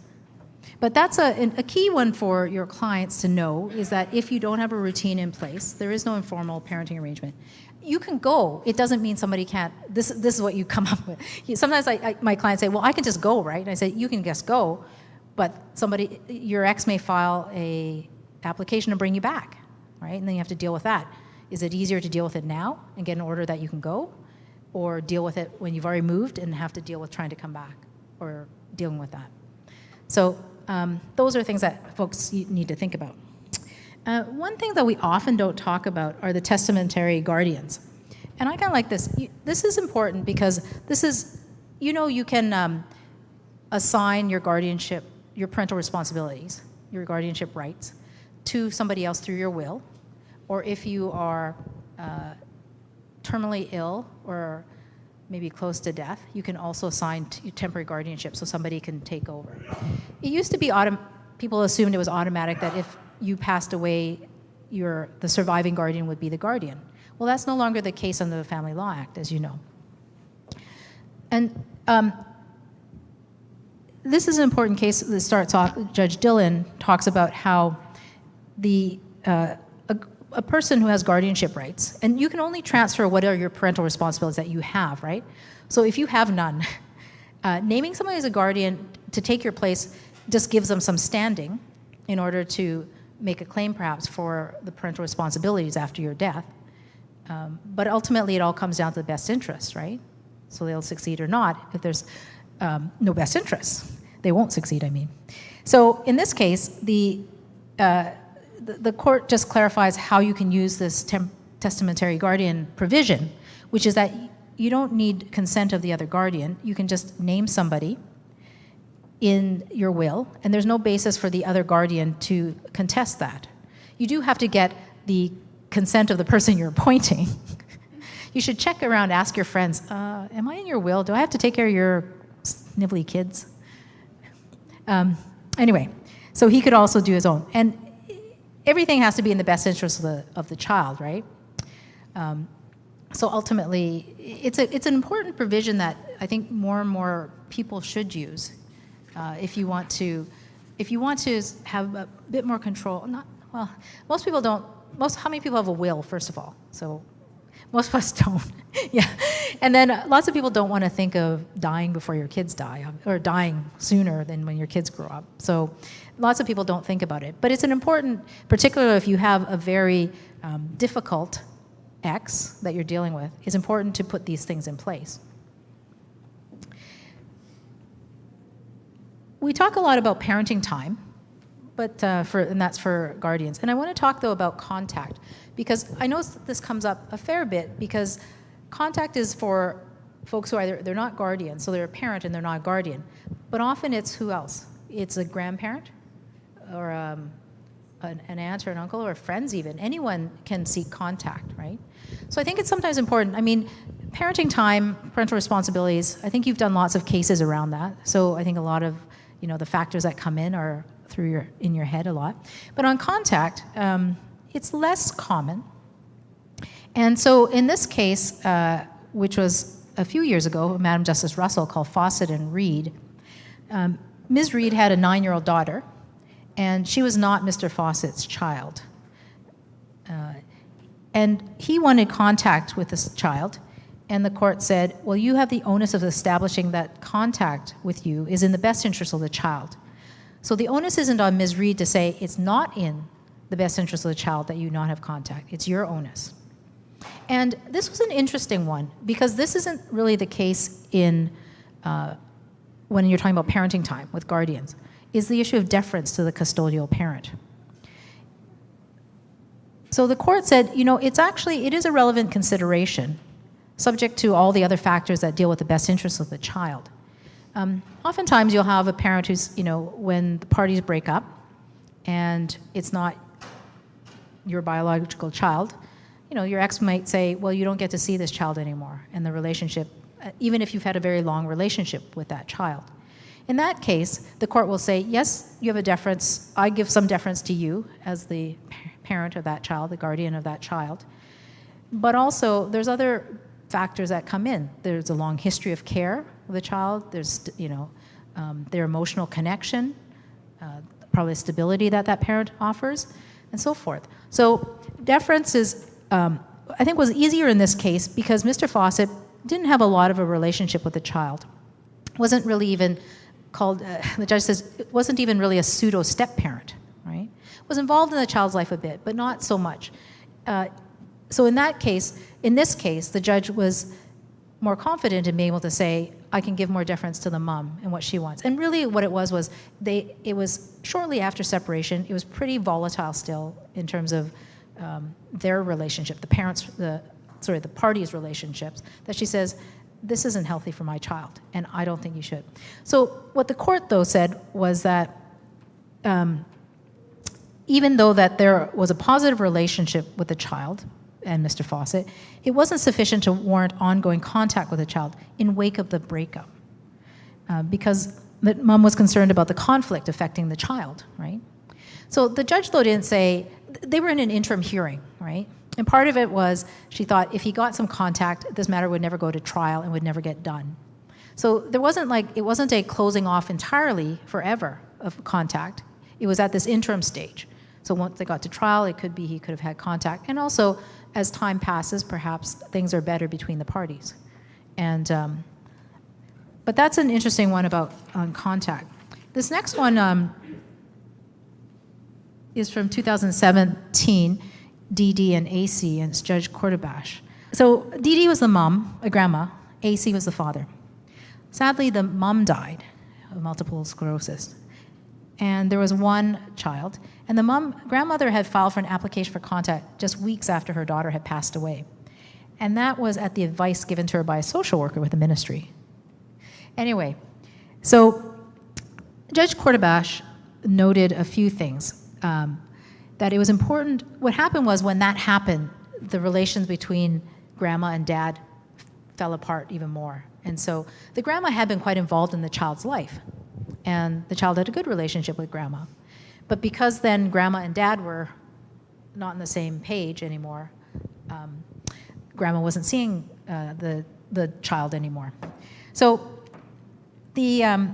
Speaker 2: But that's a key one for your clients to know, is that if you don't have a routine in place, there is no informal parenting arrangement. You can go. It doesn't mean somebody can't. This is what you come up with. Sometimes my clients say, well, I can just go, right? And I say, you can just go, but your ex may file a application to bring you back, right? And then you have to deal with that. Is it easier to deal with it now and get an order that you can go, or deal with it when you've already moved and have to deal with trying to come back, or dealing with that? So those are things that folks need to think about. One thing that we often don't talk about are the testamentary guardians. And I kind of like this. This is important because this is, you can assign your guardianship, your parental responsibilities, your guardianship rights to somebody else through your will, or if you are terminally ill or maybe close to death, you can also assign temporary guardianship so somebody can take over. It used to be people assumed it was automatic that if you passed away, the surviving guardian would be the guardian. Well, that's no longer the case under the Family Law Act, as you know. And this is an important case that starts off. Judge Dillon talks about how a person who has guardianship rights, and you can only transfer what are your parental responsibilities that you have, right? So if you have none, naming somebody as a guardian to take your place just gives them some standing in order to make a claim perhaps for the parental responsibilities after your death. But ultimately it all comes down to the best interest, right? So they'll succeed or not. If there's no best interest, they won't succeed, I mean. So in this case, the court just clarifies how you can use this testamentary guardian provision, which is that you don't need consent of the other guardian. You can just name somebody in your will, and there's no basis for the other guardian to contest that. You do have to get the consent of the person you're appointing. You should check around, ask your friends, am I in your will? Do I have to take care of your snivelly kids? Anyway, so he could also do his own. And everything has to be in the best interest of the child, right? So ultimately, it's an important provision that I think more and more people should use if you want to have a bit more control. Most people don't. How many people have a will, first of all? So most of us don't. Yeah, and then lots of people don't want to think of dying before your kids die, or dying sooner than when your kids grow up. So lots of people don't think about it. But it's an important, particularly if you have a very difficult ex that you're dealing with, it's important to put these things in place. We talk a lot about parenting time, but and that's for guardians. And I want to talk, though, about contact, because I know this comes up a fair bit, because contact is for folks who they're not guardians, so they're a parent and they're not a guardian. But often it's who else? It's a grandparent, or an aunt or an uncle, or friends even. Anyone can seek contact, right? So I think it's sometimes important. I mean, parenting time, parental responsibilities, I think you've done lots of cases around that. So I think a lot of the factors that come in are in your head a lot. But on contact, it's less common. And so in this case, which was a few years ago, Madam Justice Russell called Fawcett and Reed, Ms. Reed had a 9-year-old daughter, and she was not Mr. Fawcett's child. And he wanted contact with this child, and the court said, well, you have the onus of establishing that contact with you is in the best interest of the child. So the onus isn't on Ms. Reed to say it's not in the best interest of the child that you not have contact. It's your onus. And this was an interesting one, because this isn't really the case in when you're talking about parenting time with guardians, is the issue of deference to the custodial parent. So the court said, it is a relevant consideration, subject to all the other factors that deal with the best interests of the child. Oftentimes you'll have a parent who's, when the parties break up and it's not your biological child, your ex might say, well, you don't get to see this child anymore, and the relationship, even if you've had a very long relationship with that child. In that case, the court will say, yes, you have a deference, I give some deference to you as the parent of that child, the guardian of that child. But also, there's other factors that come in. There's a long history of care of the child, there's, their emotional connection, probably stability that parent offers, and so forth. So deference is, I think, was easier in this case because Mr. Fawcett didn't have a lot of a relationship with the child. Wasn't really even called, the judge says, it wasn't even really a pseudo step-parent, right? Was involved in the child's life a bit, but not so much. So in this case, the judge was more confident in being able to say, I can give more deference to the mom and what she wants. And really what it was it was shortly after separation, it was pretty volatile still in terms of their relationship, the parties' relationships, that she says, this isn't healthy for my child, and I don't think you should. So what the court, though, said was that even though that there was a positive relationship with the child and Mr. Fawcett, it wasn't sufficient to warrant ongoing contact with the child in wake of the breakup, because the mom was concerned about the conflict affecting the child, right? So the judge, though, didn't say, they were in an interim hearing, right? And part of it was she thought if he got some contact, this matter would never go to trial and would never get done. So it wasn't a closing off entirely forever of contact. It was at this interim stage. So once they got to trial, it could be he could have had contact. And also, as time passes, perhaps things are better between the parties. And but that's an interesting one about contact. This next one is from 2017, DD and AC, and it's Judge Cordobash. So DD was the mom, a grandma. AC was the father. Sadly, the mom died of multiple sclerosis. And there was one child. And the grandmother had filed for an application for contact just weeks after her daughter had passed away. And that was at the advice given to her by a social worker with the ministry. Anyway, so Judge Cordobash noted a few things. That it was important. What happened was when that happened, the relations between grandma and dad fell apart even more. And so the grandma had been quite involved in the child's life, and the child had a good relationship with grandma. But because then grandma and dad were not on the same page anymore, grandma wasn't seeing the child anymore. So the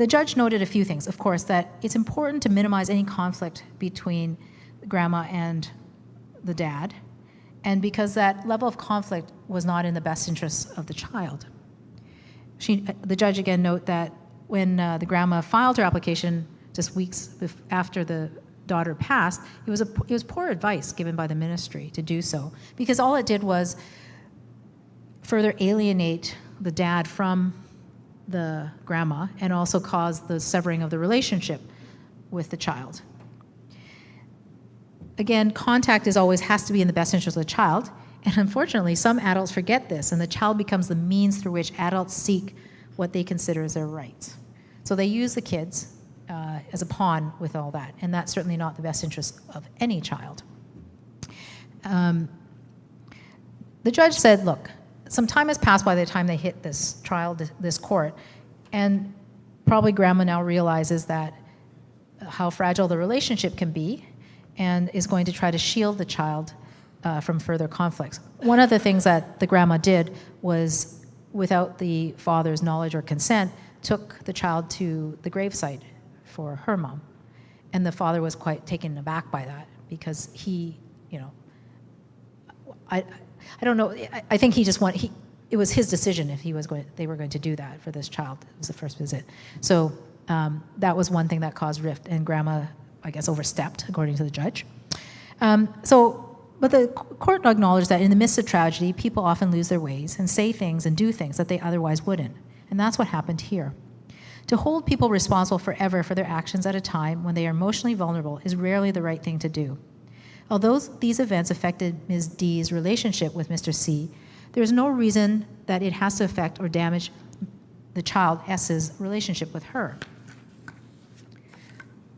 Speaker 2: judge noted a few things, of course, that it's important to minimize any conflict between grandma and the dad, and because that level of conflict was not in the best interests of the child. The judge again noted that when the grandma filed her application just weeks after the daughter passed, it was poor advice given by the ministry to do so, because all it did was further alienate the dad from the grandma and also cause the severing of the relationship with the child. Again, contact has to be in the best interest of the child, and unfortunately, some adults forget this, and the child becomes the means through which adults seek what they consider as their rights. So they use the kids as a pawn with all that, and that's certainly not the best interest of any child. The judge said, look, some time has passed by the time they hit this trial, this court, and probably grandma now realizes that how fragile the relationship can be and is going to try to shield the child from further conflicts. One of the things that the grandma did was, without the father's knowledge or consent, took the child to the gravesite for her mom. And the father was quite taken aback by that because he, I don't know. I think he just it was his decision if they were going to do that for this child. It was the first visit. So that was one thing that caused rift, and grandma, I guess, overstepped, according to the judge. But the court acknowledged that in the midst of tragedy, people often lose their ways and say things and do things that they otherwise wouldn't. And that's what happened here. To hold people responsible forever for their actions at a time when they are emotionally vulnerable is rarely the right thing to do. Although these events affected Ms. D's relationship with Mr. C, there is no reason that it has to affect or damage the child S's relationship with her.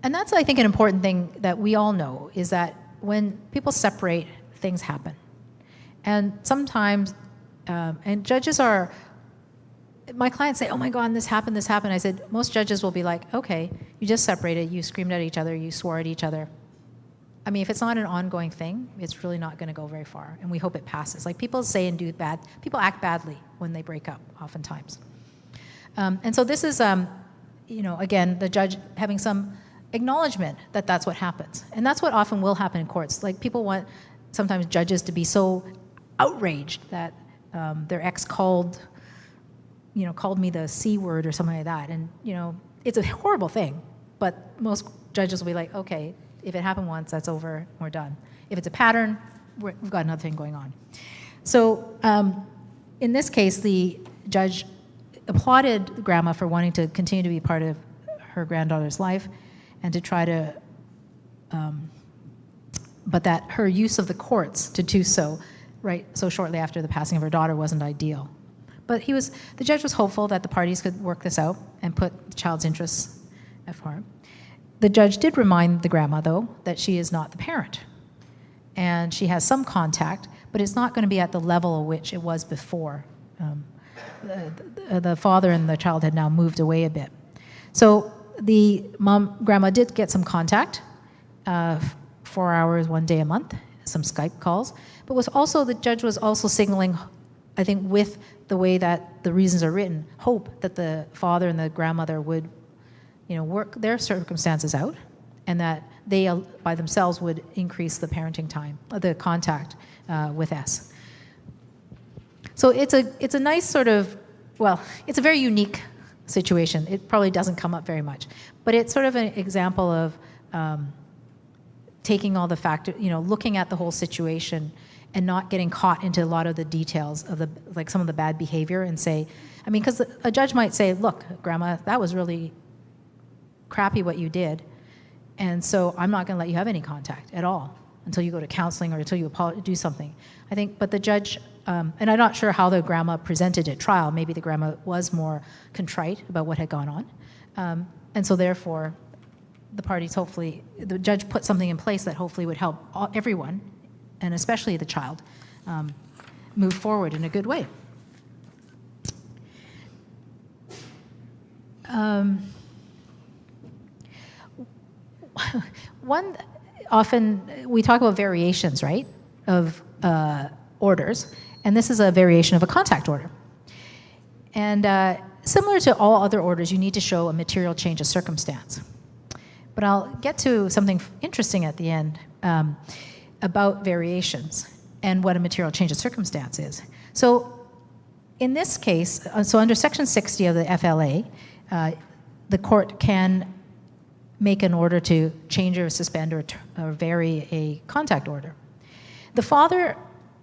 Speaker 2: And that's, I think, an important thing that we all know, is that when people separate, things happen. And sometimes, and judges are, my clients say, oh my God, this happened. I said, most judges will be like, okay, you just separated, you screamed at each other, you swore at each other. I mean, if it's not an ongoing thing, it's really not going to go very far, and we hope it passes. Like, people say and do bad, people act badly when they break up, oftentimes. And so this is, again, the judge having some acknowledgement that that's what happens. And that's what often will happen in courts. Like, people want sometimes judges to be so outraged that their ex called me the C word or something like that. And, it's a horrible thing, but most judges will be like, okay, if it happened once, that's over, we're done. If it's a pattern, we've got another thing going on. So in this case, the judge applauded Grandma for wanting to continue to be part of her granddaughter's life and to try to, but that her use of the courts to do so, right, so shortly after the passing of her daughter wasn't ideal. But the judge was hopeful that the parties could work this out and put the child's interests at heart. The judge did remind the grandma, though, that she is not the parent. And she has some contact, but it's not going to be at the level at which it was before. The father and the child had now moved away a bit. So the grandma did get some contact, 4 hours, 1 day a month, some Skype calls, but the judge was also signaling, I think, with the way that the reasons are written, hope that the father and the grandmother would work their circumstances out, and that they by themselves would increase the parenting time, the contact with S. So it's a nice sort of, it's a very unique situation. It probably doesn't come up very much, but it's sort of an example of taking all the factors, looking at the whole situation and not getting caught into a lot of the details of some of the bad behavior, and say, because a judge might say, look, Grandma, that was really crappy what you did, and so I'm not going to let you have any contact at all until you go to counseling or until you do something. I think, but the judge, and I'm not sure how the grandma presented at trial, maybe the grandma was more contrite about what had gone on, and so therefore the parties, hopefully, the judge put something in place that hopefully would help everyone, and especially the child, move forward in a good way. Often we talk about variations, right, of orders, and this is a variation of a contact order. And similar to all other orders, you need to show a material change of circumstance. But I'll get to something interesting at the end about variations and what a material change of circumstance is. So in this case, so under Section 60 of the FLA, the court can make an order to change or suspend or vary a contact order. The father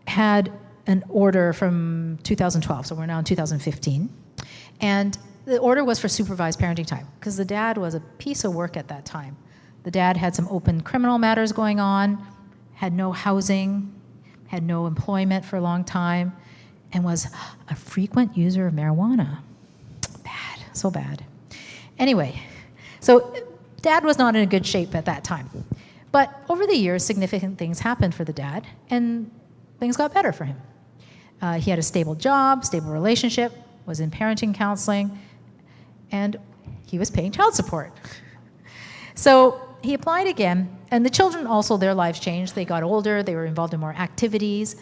Speaker 2: had an order from 2012, so we're now in 2015, and the order was for supervised parenting time because the dad was a piece of work at that time. The dad had some open criminal matters going on, had no housing, had no employment for a long time, and was a frequent user of marijuana. Bad, so bad. Anyway, so Dad was not in a good shape at that time. But over the years, significant things happened for the dad, and things got better for him. He had a stable job, stable relationship, was in parenting counseling, and he was paying child support. So he applied again, and the children also, their lives changed. They got older, they were involved in more activities.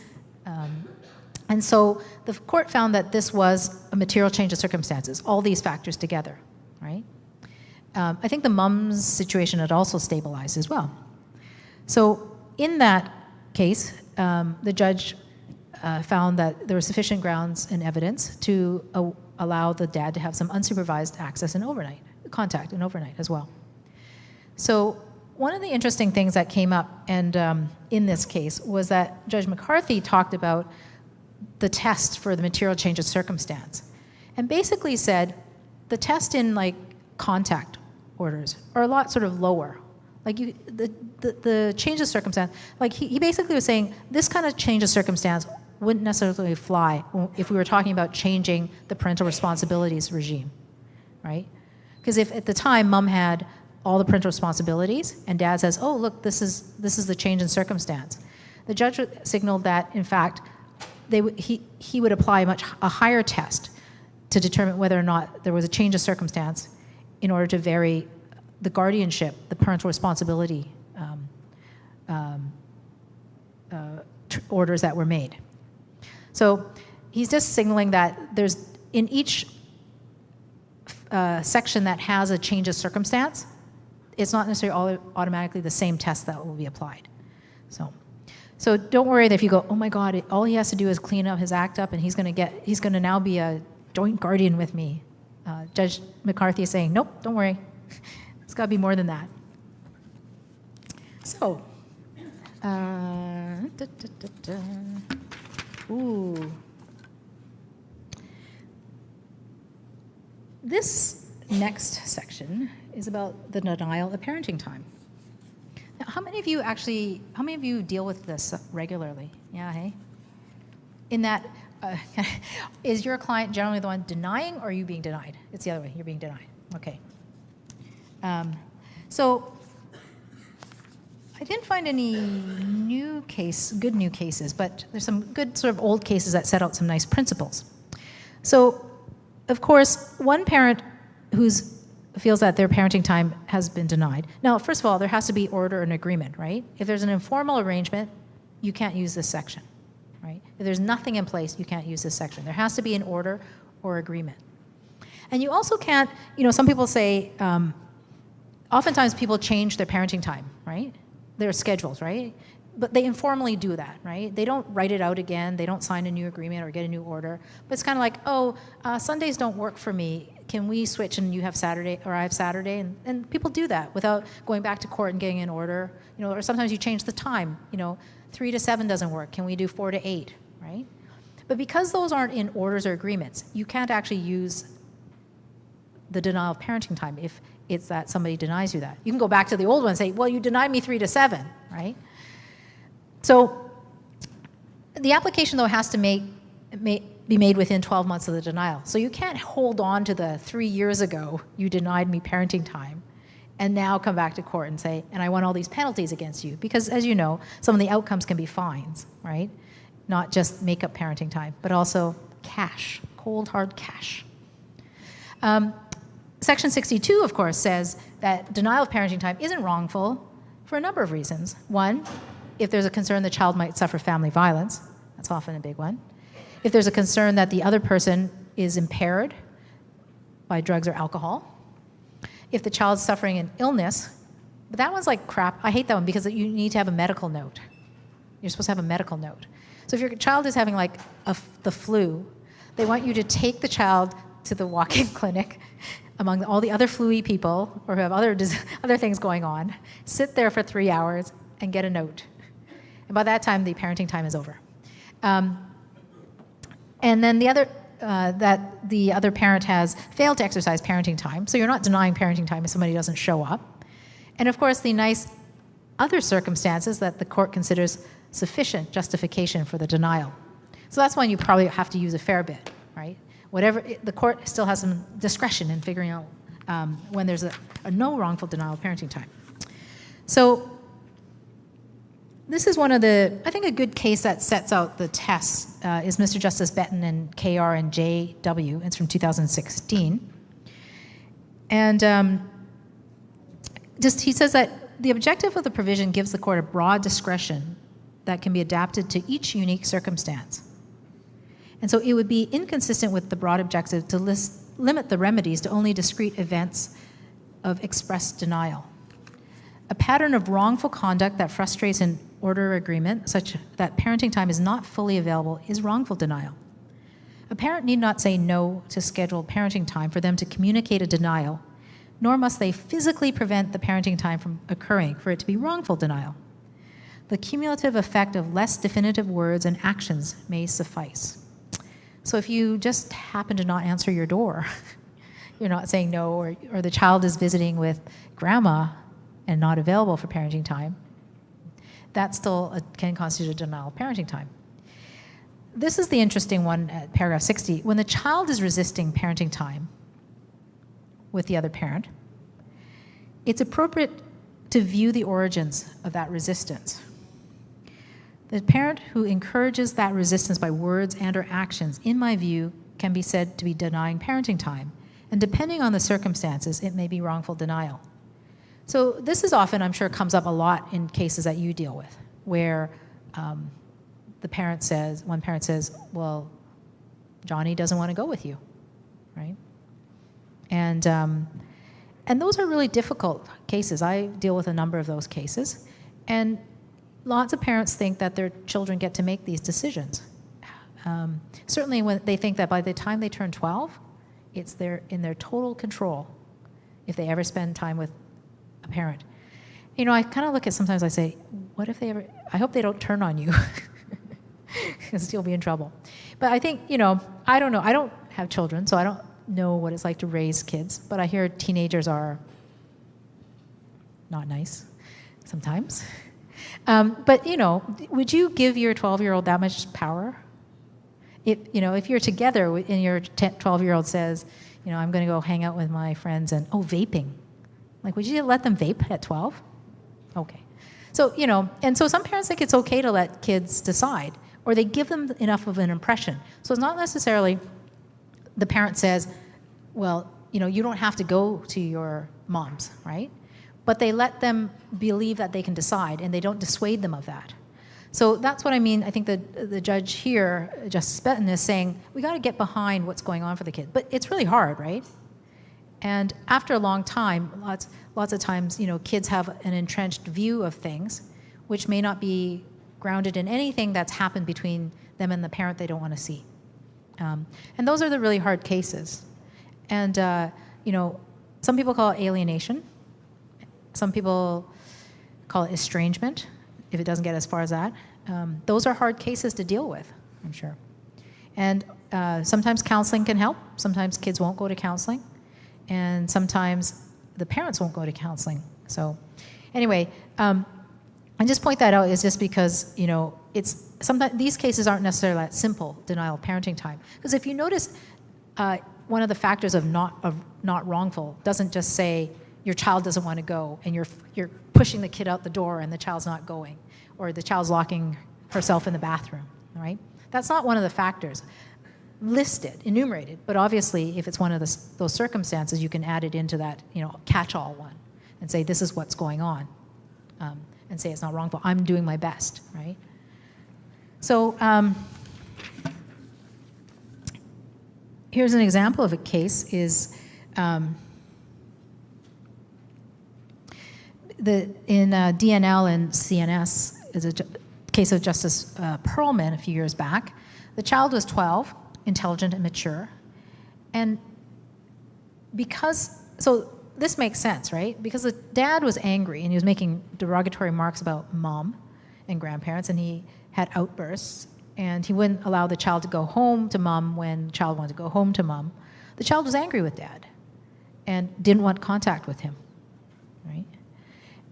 Speaker 2: And so the court found that this was a material change of circumstances, all these factors together, right? I think the mom's situation had also stabilized as well. So in that case, the judge found that there were sufficient grounds and evidence to allow the dad to have some unsupervised access and overnight, contact and overnight as well. So one of the interesting things that came up and in this case was that Judge McCarthy talked about the test for the material change of circumstance. and basically said the test in like contact orders are a lot sort of lower. Like the change of circumstance, like he basically was saying this kind of change of circumstance wouldn't necessarily fly if we were talking about changing the parental responsibilities regime, right? Because if at the time mom had all the parental responsibilities and dad says, oh, look, this is the change in circumstance, the judge signaled that, in fact, he would apply a higher test to determine whether or not there was a change of circumstance in order to vary the guardianship, the parental responsibility orders that were made. So he's just signaling that there's, in each section that has a change of circumstance, it's not necessarily automatically the same test that will be applied. So don't worry that if you go, oh my God, all he has to do is clean up his act up and he's going to now be a joint guardian with me. Judge McCarthy is saying, nope, don't worry. It's got to be more than that. So, this next section is about the denial of parenting time. Now, how many of you deal with this regularly? Yeah, hey? In that, is your client generally the one denying, or are you being denied? It's the other way, you're being denied. Okay. So I didn't find any good new cases, but there's some good sort of old cases that set out some nice principles. So, of course, one parent who feels that their parenting time has been denied. Now, first of all, there has to be order and agreement, right? If there's an informal arrangement, you can't use this section, right? If there's nothing in place, you can't use this section. There has to be an order or agreement. And you also can't, some people say, oftentimes people change their parenting time, right? Their schedules, right? But they informally do that, right? They don't write it out again. They don't sign a new agreement or get a new order. But it's kind of like, Sundays don't work for me. Can we switch and you have Saturday or I have Saturday? And people do that without going back to court and getting an order. Or sometimes you change the time. 3 to 7 doesn't work. Can we do 4 to 8, right? But because those aren't in orders or agreements, you can't actually use the denial of parenting time if it's that somebody denies you that. You can go back to the old one and say, well, you denied me 3 to 7, right? So the application, though, has to be made within 12 months of the denial. So you can't hold on to the 3 years ago you denied me parenting time and now come back to court and say, and I want all these penalties against you. Because as you know, some of the outcomes can be fines, right? Not just make up parenting time, but also cash, cold, hard cash. Section 62, of course, says that denial of parenting time isn't wrongful for a number of reasons. One, if there's a concern the child might suffer family violence, that's often a big one. If there's a concern that the other person is impaired by drugs or alcohol. If the child's suffering an illness, but that one's like crap. I hate that one because you need to have a medical note. You're supposed to have a medical note. So if your child is having like the flu, they want you to take the child to the walk-in clinic among all the other flu-y people or who have other things going on, sit there for 3 hours and get a note. And by that time, the parenting time is over. And then the other parent has failed to exercise parenting time, so you're not denying parenting time if somebody doesn't show up. And of course, the nice other circumstances that the court considers sufficient justification for the denial. So that's one you probably have to use a fair bit, right? The court still has some discretion in figuring out when there's a no wrongful denial of parenting time. So this is one of I think a good case that sets out the tests is Mr. Justice Benton and KR and JW. It's from 2016. And he says that the objective of the provision gives the court a broad discretion that can be adapted to each unique circumstance. And so it would be inconsistent with the broad objective to limit the remedies to only discrete events of express denial. A pattern of wrongful conduct that frustrates an order or agreement, such that parenting time is not fully available, is wrongful denial. A parent need not say no to scheduled parenting time for them to communicate a denial, nor must they physically prevent the parenting time from occurring for it to be wrongful denial. The cumulative effect of less definitive words and actions may suffice. So if you just happen to not answer your door, you're not saying no, or the child is visiting with grandma and not available for parenting time, that still can constitute a denial of parenting time. This is the interesting one at paragraph 60. When the child is resisting parenting time with the other parent, it's appropriate to view the origins of that resistance. The parent who encourages that resistance by words and or actions, in my view, can be said to be denying parenting time. And depending on the circumstances, it may be wrongful denial. So this is often, I'm sure, comes up a lot in cases that you deal with, where one parent says, well, Johnny doesn't want to go with you, right? And those are really difficult cases. I deal with a number of those cases. And lots of parents think that their children get to make these decisions. Certainly when they think that by the time they turn 12, it's in their total control if they ever spend time with a parent. You know, I kind of look at sometimes I say, what if they ever, I hope they don't turn on you, because you'll be in trouble. But I think, you know, I don't know. I don't have children, so I don't know what it's like to raise kids. But I hear teenagers are not nice sometimes. But, you know, would you give your 12-year-old that much power? If you're together and your 12-year-old says, you know, I'm going to go hang out with my friends and, vaping. Like, would you let them vape at 12? Okay. So, you know, and so some parents think it's okay to let kids decide, or they give them enough of an impression. So it's not necessarily the parent says, well, you know, you don't have to go to your mom's, right? But they let them believe that they can decide, and they don't dissuade them of that. So that's what I mean. I think the judge here, Justice Benton, is saying, we got to get behind what's going on for the kid. But it's really hard, right? And after a long time, lots of times, you know, kids have an entrenched view of things, which may not be grounded in anything that's happened between them and the parent they don't want to see. And those are the really hard cases. And, you know, some people call it alienation. Some people call it estrangement, if it doesn't get as far as that. Those are hard cases to deal with, I'm sure. And sometimes counseling can help. Sometimes kids won't go to counseling. And sometimes the parents won't go to counseling. So anyway, I just point that out is just because, you know, it's sometimes these cases aren't necessarily that simple, denial of parenting time. Because if you notice, one of the factors of not wrongful doesn't just say your child doesn't want to go and you're pushing the kid out the door and the child's not going, or the child's locking herself in the bathroom, right? That's not one of the factors listed, enumerated, but obviously if it's one of those circumstances, you can add it into that, you know, catch-all one and say this is what's going on, and say it's not wrongful. I'm doing my best, right? So here's an example of a case is in DNL and CNS is a case of Justice Perlman a few years back. The child was 12, intelligent and mature, and so this makes sense, right? Because the dad was angry and he was making derogatory remarks about mom and grandparents, and he had outbursts, and he wouldn't allow the child to go home to mom when the child wanted to go home to mom. The child was angry with dad and didn't want contact with him, right?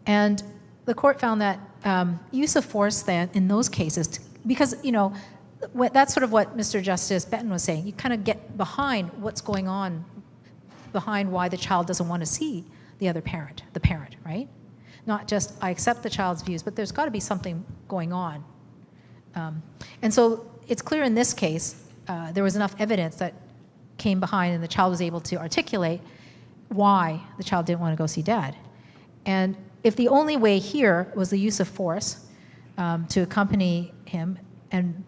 Speaker 2: And the court found that use of force then in those cases, because, you know, that's sort of what Mr. Justice Benton was saying. You kind of get behind what's going on, behind why the child doesn't want to see the other parent, right? Not just, I accept the child's views, but there's got to be something going on. And so it's clear in this case, there was enough evidence that came behind and the child was able to articulate why the child didn't want to go see dad. And if the only way here was the use of force to accompany him, and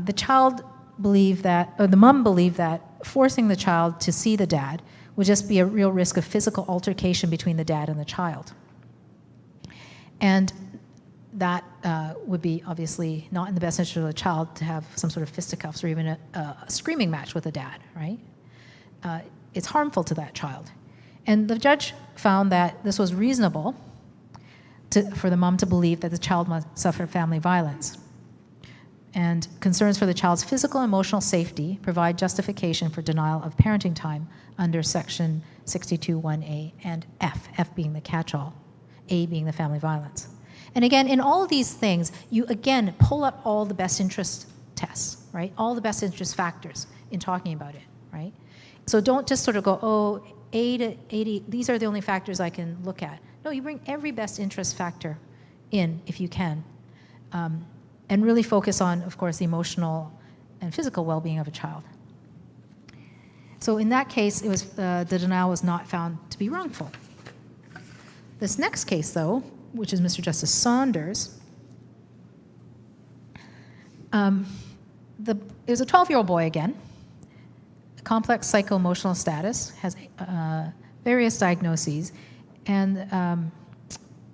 Speaker 2: the child believed that, or the mom believed that forcing the child to see the dad would just be a real risk of physical altercation between the dad and the child. And that would be obviously not in the best interest of the child to have some sort of fisticuffs or even a screaming match with the dad, right? It's harmful to that child. And the judge found that this was reasonable for the mom to believe that the child must suffer family violence. and concerns for the child's physical and emotional safety provide justification for denial of parenting time under Section 62(1)(a) and F being the catch-all, A being the family violence. And again, in all of these things, you again pull up all the best interest tests, right? All the best interest factors in talking about it, right? So don't just sort of go, oh, A to 80, these are the only factors I can look at. No, you bring every best interest factor in if you can. And really focus on, of course, the emotional and physical well-being of a child. So in that case, it was the denial was not found to be wrongful. This next case, though, which is Mr. Justice Saunders, it was a 12-year-old boy again, complex psycho-emotional status, has various diagnoses, and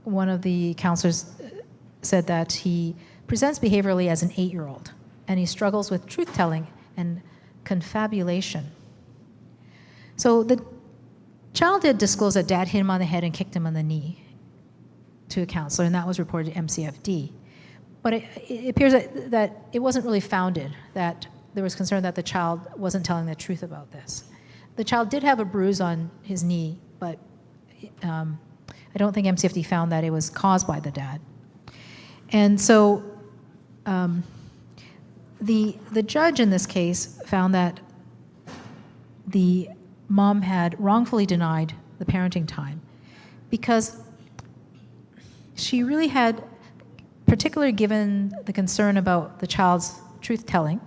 Speaker 2: one of the counselors said that he presents behaviorally as an 8-year-old, and he struggles with truth-telling and confabulation. So the child did disclose that dad hit him on the head and kicked him on the knee to a counselor, and that was reported to MCFD. But it appears that it wasn't really founded, that there was concern that the child wasn't telling the truth about this. The child did have a bruise on his knee, but I don't think MCFD found that it was caused by the dad. And so the judge in this case found that the mom had wrongfully denied the parenting time because she really had, particularly given the concern about the child's truth-telling,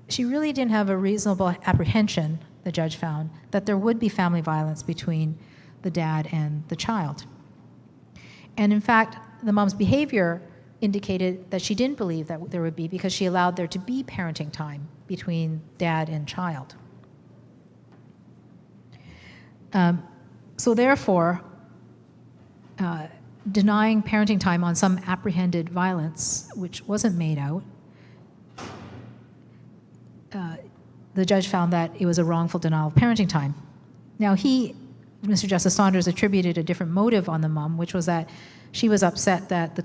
Speaker 2: she really didn't have a reasonable apprehension, the judge found, that there would be family violence between the dad and the child. And in fact, the mom's behavior indicated that she didn't believe that there would be because she allowed there to be parenting time between dad and child. So therefore, denying parenting time on some apprehended violence, which wasn't made out, the judge found that it was a wrongful denial of parenting time. Now Mr. Justice Saunders attributed a different motive on the mom, which was that she was upset that the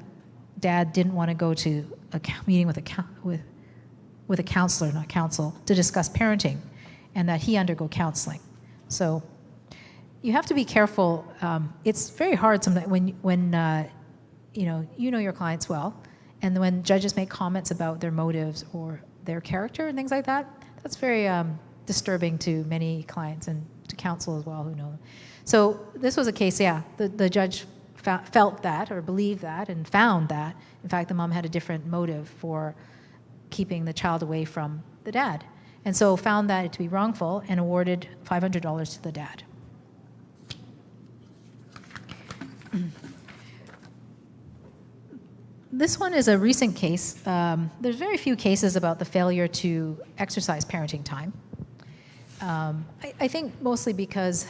Speaker 2: dad didn't want to go to a meeting with a counselor, not counsel, to discuss parenting, and that he undergo counseling. So you have to be careful. It's very hard sometimes when you know your clients well, and when judges make comments about their motives or their character and things like that. That's very disturbing to many clients and to counsel as well who know them. So this was a case, the judge felt that or believed that and found that, in fact, the mom had a different motive for keeping the child away from the dad. And so found that to be wrongful and awarded $500 to the dad. This one is a recent case. There's very few cases about the failure to exercise parenting time. I think mostly because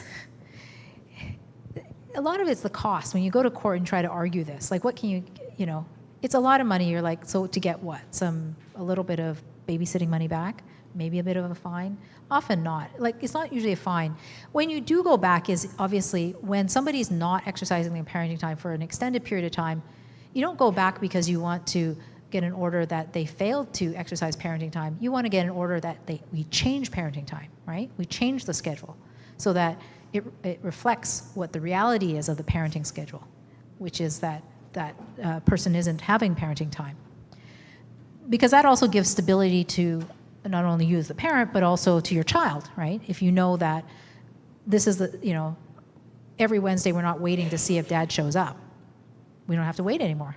Speaker 2: a lot of it's the cost. When you go to court and try to argue this, like what can it's a lot of money. You're like, so to get what? A little bit of babysitting money back? Maybe a bit of a fine? Often not. Like, it's not usually a fine. When you do go back is obviously when somebody's not exercising their parenting time for an extended period of time. You don't go back because you want to get an order that they failed to exercise parenting time. You want to get an order that we change parenting time, right? We change the schedule so that it reflects what the reality is of the parenting schedule, which is that person isn't having parenting time. Because that also gives stability to not only you as the parent, but also to your child, right? If you know that this is every Wednesday we're not waiting to see if dad shows up. We don't have to wait anymore.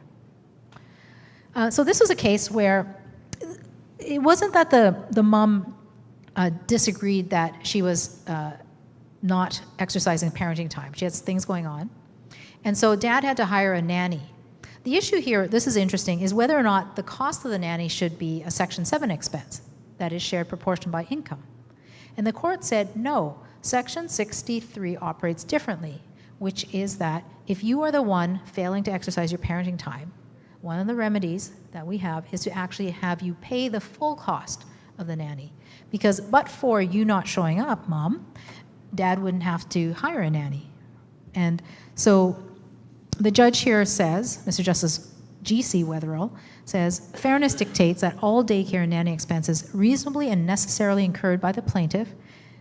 Speaker 2: So this was a case where it wasn't that the mom disagreed that she was not exercising parenting time. She had things going on. And so dad had to hire a nanny. The issue here, this is interesting, is whether or not the cost of the nanny should be a Section 7 expense, that is shared proportion by income. And the court said, no, Section 63 operates differently, which is that if you are the one failing to exercise your parenting time, one of the remedies that we have is to actually have you pay the full cost of the nanny. Because but for you not showing up, mom, dad wouldn't have to hire a nanny. And so the judge here says, Mr. Justice G.C. Wetherill, says, fairness dictates that all daycare and nanny expenses reasonably and necessarily incurred by the plaintiff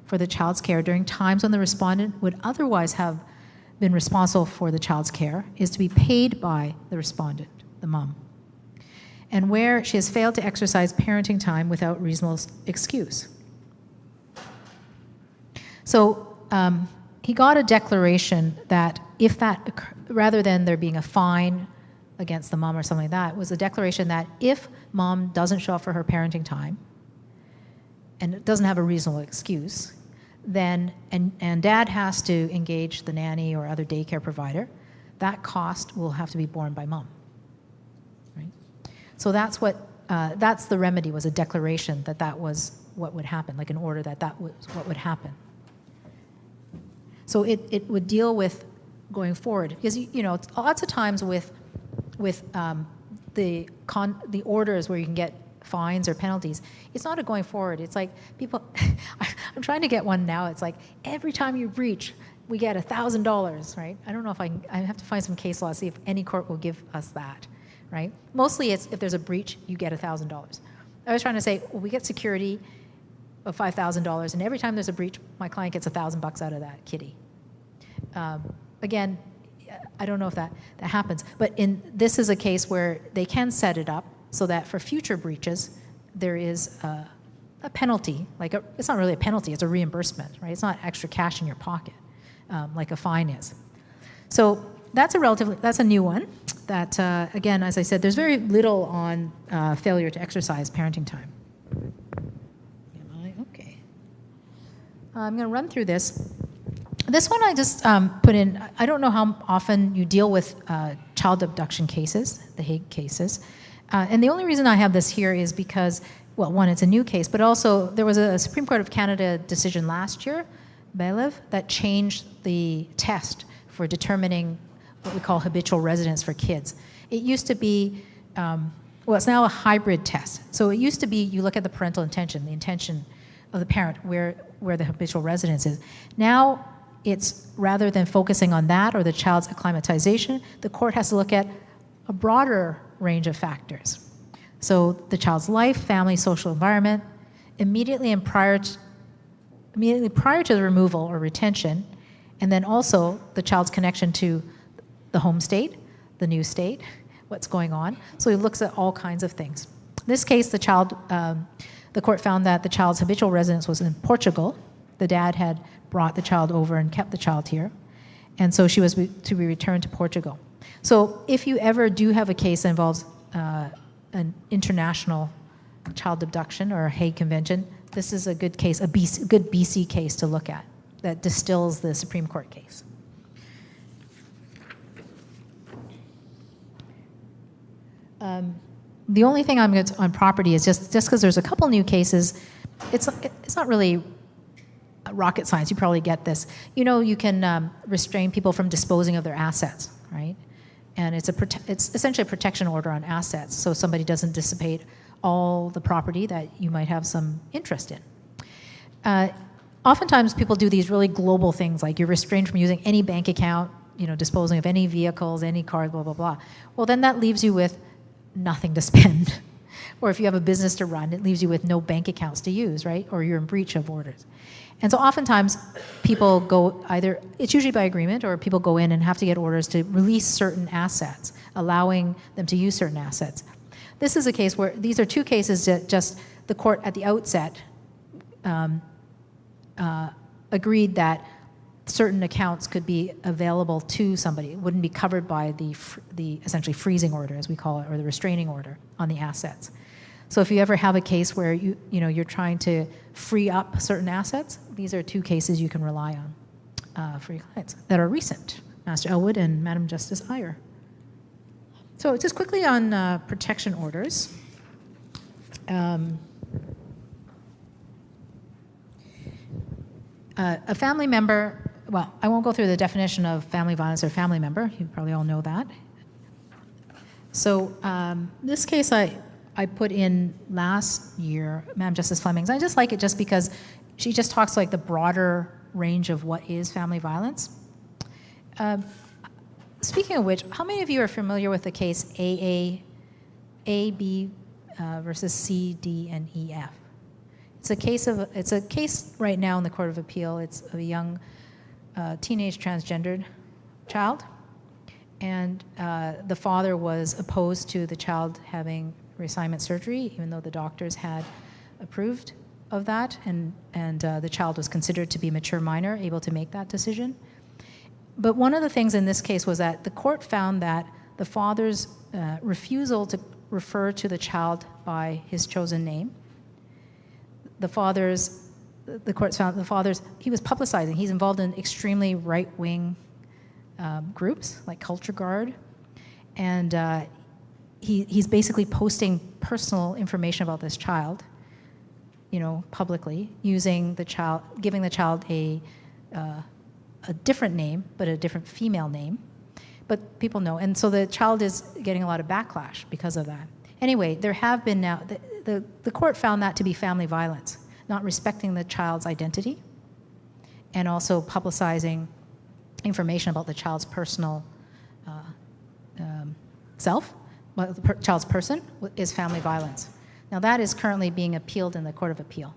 Speaker 2: for the child's care during times when the respondent would otherwise have been responsible for the child's care is to be paid by the respondent, the mom, and where she has failed to exercise parenting time without reasonable excuse. So he got a declaration that if that, rather than there being a fine against the mom or something like that, was a declaration that if mom doesn't show up for her parenting time and doesn't have a reasonable excuse, then, and dad has to engage the nanny or other daycare provider, that cost will have to be borne by mom. Right? So that's what, that's the remedy, was a declaration that that was what would happen, like an order that that was what would happen. So it would deal with going forward, because lots of times with the orders where you can get fines or penalties, it's not a going forward. It's like people, I'm trying to get one now. It's like every time you breach, we get $1,000, right? I don't know if I have to find some case law, see if any court will give us that, right? Mostly it's if there's a breach, you get $1,000. I was trying to say, well, we get security of $5,000, and every time there's a breach, my client gets $1,000 out of that kitty. Again, I don't know if that happens, but this is a case where they can set it up so that for future breaches, there is a penalty. It's not really a penalty; it's a reimbursement, right? It's not extra cash in your pocket, like a fine is. So that's a new one. That again, as I said, there's very little on failure to exercise parenting time. Okay. I'm going to run through this. This one I just put in, I don't know how often you deal with child abduction cases, the Hague cases. And the only reason I have this here is because, well, one, it's a new case, but also there was a Supreme Court of Canada decision last year, Belev, that changed the test for determining what we call habitual residence for kids. It used to be, it's now a hybrid test. So it used to be you look at the parental intention, the intention of the parent, where the habitual residence is. Now, it's rather than focusing on that or the child's acclimatization, the court has to look at a broader range of factors. So the child's life, family, social environment, immediately prior to the removal or retention, and then also the child's connection to the home state, the new state, what's going on. So he looks at all kinds of things. In this case, the court found that the child's habitual residence was in Portugal. The dad had brought the child over and kept the child here. And so she was to be returned to Portugal. So if you ever do have a case that involves an international child abduction or a Hague Convention, this is a good case, good BC case to look at that distills the Supreme Court case. The only thing I'm going to on property is just because there's a couple new cases, it's not really rocket science. You probably get this. You can restrain people from disposing of their assets, right? And it's essentially a protection order on assets, so somebody doesn't dissipate all the property that you might have some interest in. Oftentimes, people do these really global things, like you're restrained from using any bank account, disposing of any vehicles, any cars, blah, blah, blah. Well, then that leaves you with nothing to spend. Or if you have a business to run, it leaves you with no bank accounts to use, right? Or you're in breach of orders. And so oftentimes people go either, it's usually by agreement, or people go in and have to get orders to release certain assets, allowing them to use certain assets. This is a case where, these are two cases that just the court at the outset agreed that certain accounts could be available to somebody. It wouldn't be covered by the essentially freezing order, as we call it, or the restraining order on the assets. So if you ever have a case where you're trying to free up certain assets, these are two cases you can rely on for your clients that are recent, Master Elwood and Madam Justice Iyer. So just quickly on protection orders. A family member, well, I won't go through the definition of family violence or family member. You probably all know that. So this case I put in last year, Madam Justice Fleming's. I just like it just because she just talks like the broader range of what is family violence. speaking of which, how many of you are familiar with the case AB versus C, D, and EF? It's a case right now in the Court of Appeal. It's of a young teenage transgendered child, and the father was opposed to the child having reassignment surgery, even though the doctors had approved of that, and the child was considered to be a mature minor, able to make that decision. But one of the things in this case was that the court found that the father's refusal to refer to the child by his chosen name, the court found he was publicizing, he's involved in extremely right-wing groups like Culture Guard, and he's basically posting personal information about this child, publicly, giving the child a different name, but a different female name. But people know, and so the child is getting a lot of backlash because of that. Anyway, there have been now, the court found that to be family violence, not respecting the child's identity, and also publicizing information about the child's personal self, the child's person, is family violence. Now that is currently being appealed in the Court of Appeal.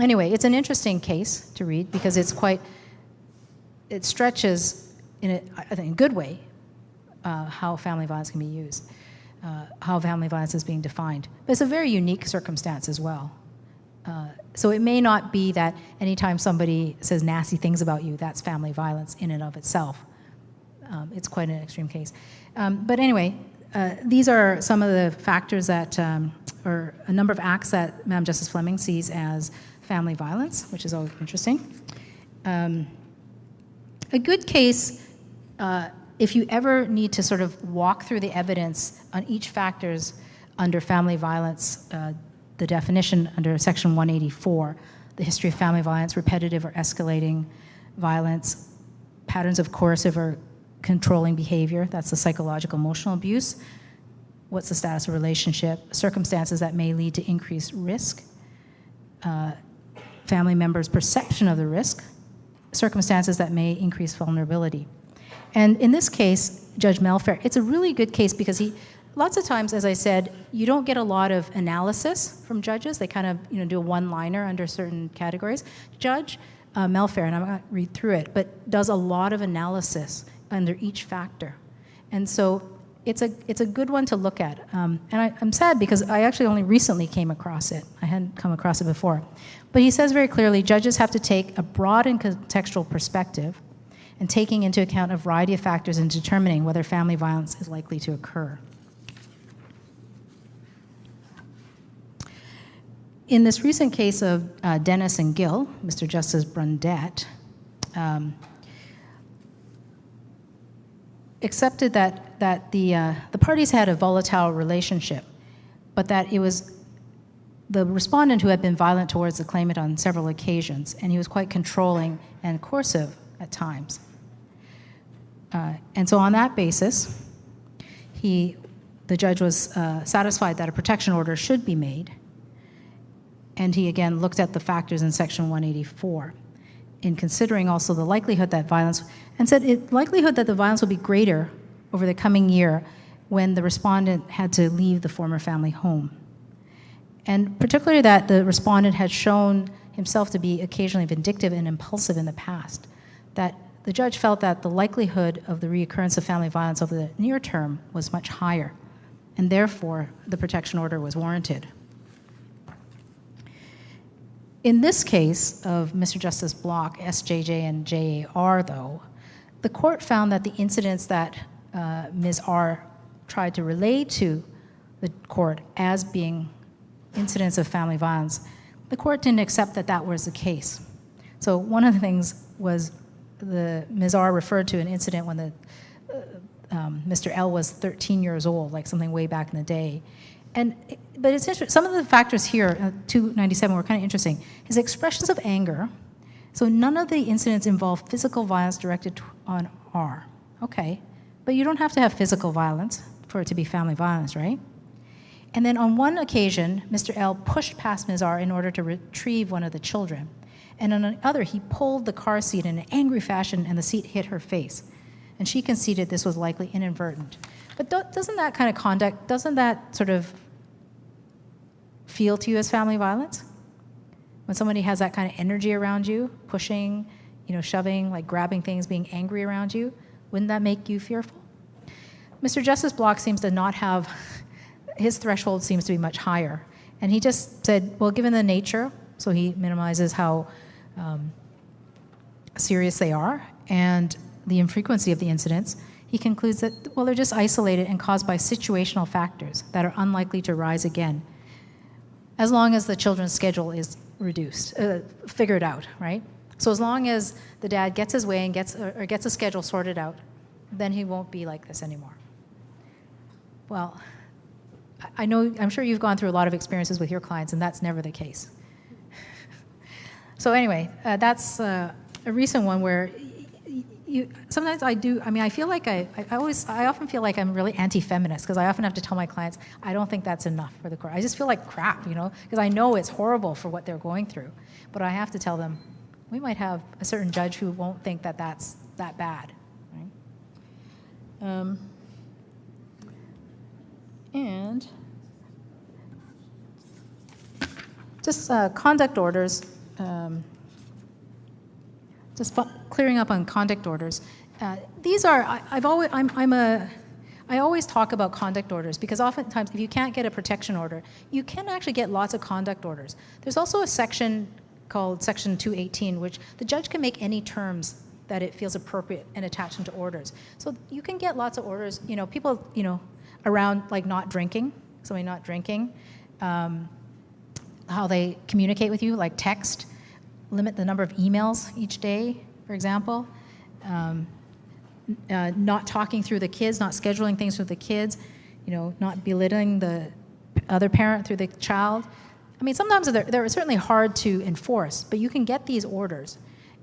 Speaker 2: Anyway, it's an interesting case to read because it stretches I think, in a good way, how family violence can be used, how family violence is being defined. But it's a very unique circumstance as well. So it may not be that anytime somebody says nasty things about you, that's family violence in and of itself. It's quite an extreme case. But anyway, these are some of the factors that, or a number of acts that Madam Justice Fleming sees as family violence, which is always interesting. A good case, if you ever need to sort of walk through the evidence on each factors under family violence, the definition under Section 184, the history of family violence, repetitive or escalating violence, patterns of coercive or controlling behavior, that's the psychological emotional abuse, what's the status of relationship, circumstances that may lead to increased risk, family members' perception of the risk, circumstances that may increase vulnerability. And in this case, Judge Melfair, it's a really good case because lots of times, as I said, you don't get a lot of analysis from judges. They kind of do a one-liner under certain categories. Judge Melfair, and I'm going to read through it, but does a lot of analysis under each factor. And so it's a good one to look at. And I'm sad because I actually only recently came across it. I hadn't come across it before. But he says very clearly, judges have to take a broad and contextual perspective and taking into account a variety of factors in determining whether family violence is likely to occur. In this recent case of Dennis and Gill, Mr. Justice Brundett accepted that the parties had a volatile relationship, but that it was the respondent who had been violent towards the claimant on several occasions, and he was quite controlling and coercive at times. And so on that basis, the judge was satisfied that a protection order should be made, and he again looked at the factors in Section 184 in considering also the likelihood that violence, and said likelihood that the violence will be greater over the coming year when the respondent had to leave the former family home. And particularly that the respondent had shown himself to be occasionally vindictive and impulsive in the past, that the judge felt that the likelihood of the reoccurrence of family violence over the near term was much higher, and therefore the protection order was warranted. In this case of Mr. Justice Block, SJJ and JAR, though, the court found that the incidents that Ms. R tried to relay to the court as being incidents of family violence, the court didn't accept that that was the case. So one of the things was Ms. R referred to an incident when Mr. L was 13 years old, like something way back in the day. But it's interesting, some of the factors here, 297, were kind of interesting. His expressions of anger, so none of the incidents involved physical violence directed on R. Okay, but you don't have to have physical violence for it to be family violence, right? And then on one occasion, Mr. L pushed past Ms. R in order to retrieve one of the children. And on the other, he pulled the car seat in an angry fashion and the seat hit her face. And she conceded this was likely inadvertent. But doesn't that kind of conduct, doesn't that sort of feel to you as family violence? When somebody has that kind of energy around you, pushing, shoving, like grabbing things, being angry around you, wouldn't that make you fearful? Mr. Justice Block seems to not have, his threshold seems to be much higher. And he just said, well, given the nature, so he minimizes how serious they are and the infrequency of the incidents, he concludes that, well, they're just isolated and caused by situational factors that are unlikely to rise again, as long as the children's schedule is reduced, figured out, right? So as long as the dad gets his way and gets a schedule sorted out, then he won't be like this anymore. Well, I'm sure you've gone through a lot of experiences with your clients, and that's never the case. So anyway, that's a recent one where sometimes I feel like I often feel like I'm really anti-feminist, because I often have to tell my clients, I don't think that's enough for the court. I just feel like crap, because I know it's horrible for what they're going through. But I have to tell them, we might have a certain judge who won't think that that's that bad, right? And just conduct orders, clearing up on conduct orders. These are, I always talk about conduct orders, because oftentimes if you can't get a protection order, you can actually get lots of conduct orders. There's also a section called Section 218, which the judge can make any terms that it feels appropriate and attach them to orders. So you can get lots of orders, people, around like not drinking, somebody not drinking, how they communicate with you, like text, limit the number of emails each day, for example, not talking through the kids, not scheduling things with the kids, not belittling the other parent through the child. I mean, sometimes they're certainly hard to enforce, but you can get these orders,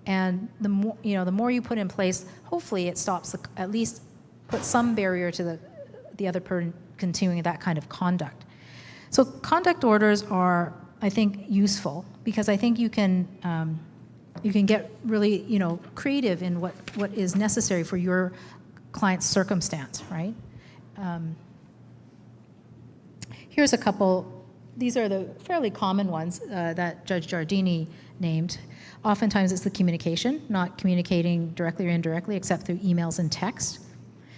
Speaker 2: and the more you put in place, hopefully it stops, at least put some barrier to the other person continuing that kind of conduct. So conduct orders are, I think, useful, because I think you can get really, creative in what is necessary for your client's circumstance, right? Here's a couple. These are the fairly common ones that Judge Giardini named. Oftentimes it's the communication, not communicating directly or indirectly except through emails and text.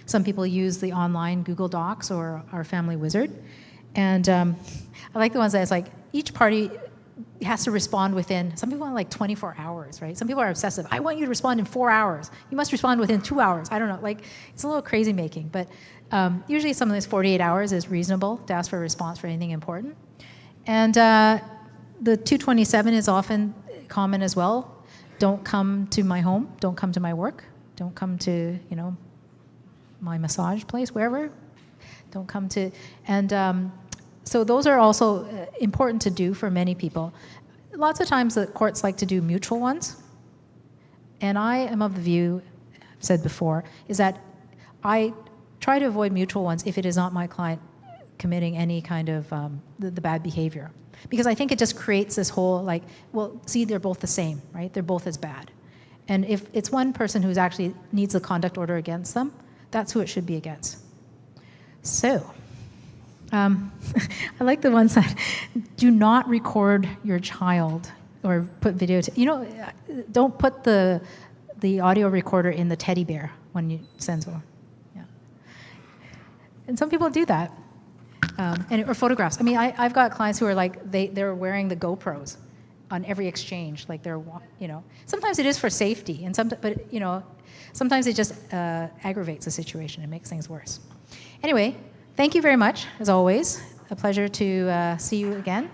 Speaker 2: Some people use the online Google Docs or our Family Wizard. And I like the ones that it's like each party has to respond within, some people want like 24 hours, right? Some people are obsessive. I want you to respond in 4 hours. You must respond within 2 hours. I don't know, like it's a little crazy making, but usually some of these 48 hours is reasonable to ask for a response for anything important. And the 227 is often common as well. Don't come to my home, don't come to my work, don't come to, my massage place, wherever. Don't come to, and so those are also important to do for many people. Lots of times the courts like to do mutual ones. And I am of the view, I've said before, is that I try to avoid mutual ones if it is not my client committing any kind of the bad behavior. Because I think it just creates this whole see, they're both the same, right? They're both as bad. And if it's one person who's actually needs a conduct order against them, that's who it should be against. So, I like the ones that do not record your child or put video. Don't put the audio recorder in the teddy bear when you send one. Yeah. And some people do that. Or photographs. I mean, I've got clients who are like they're wearing the GoPros on every exchange. Like they're Sometimes it is for safety, and sometimes it just aggravates the situation and makes things worse. Anyway. Thank you very much, as always. A pleasure to see you again.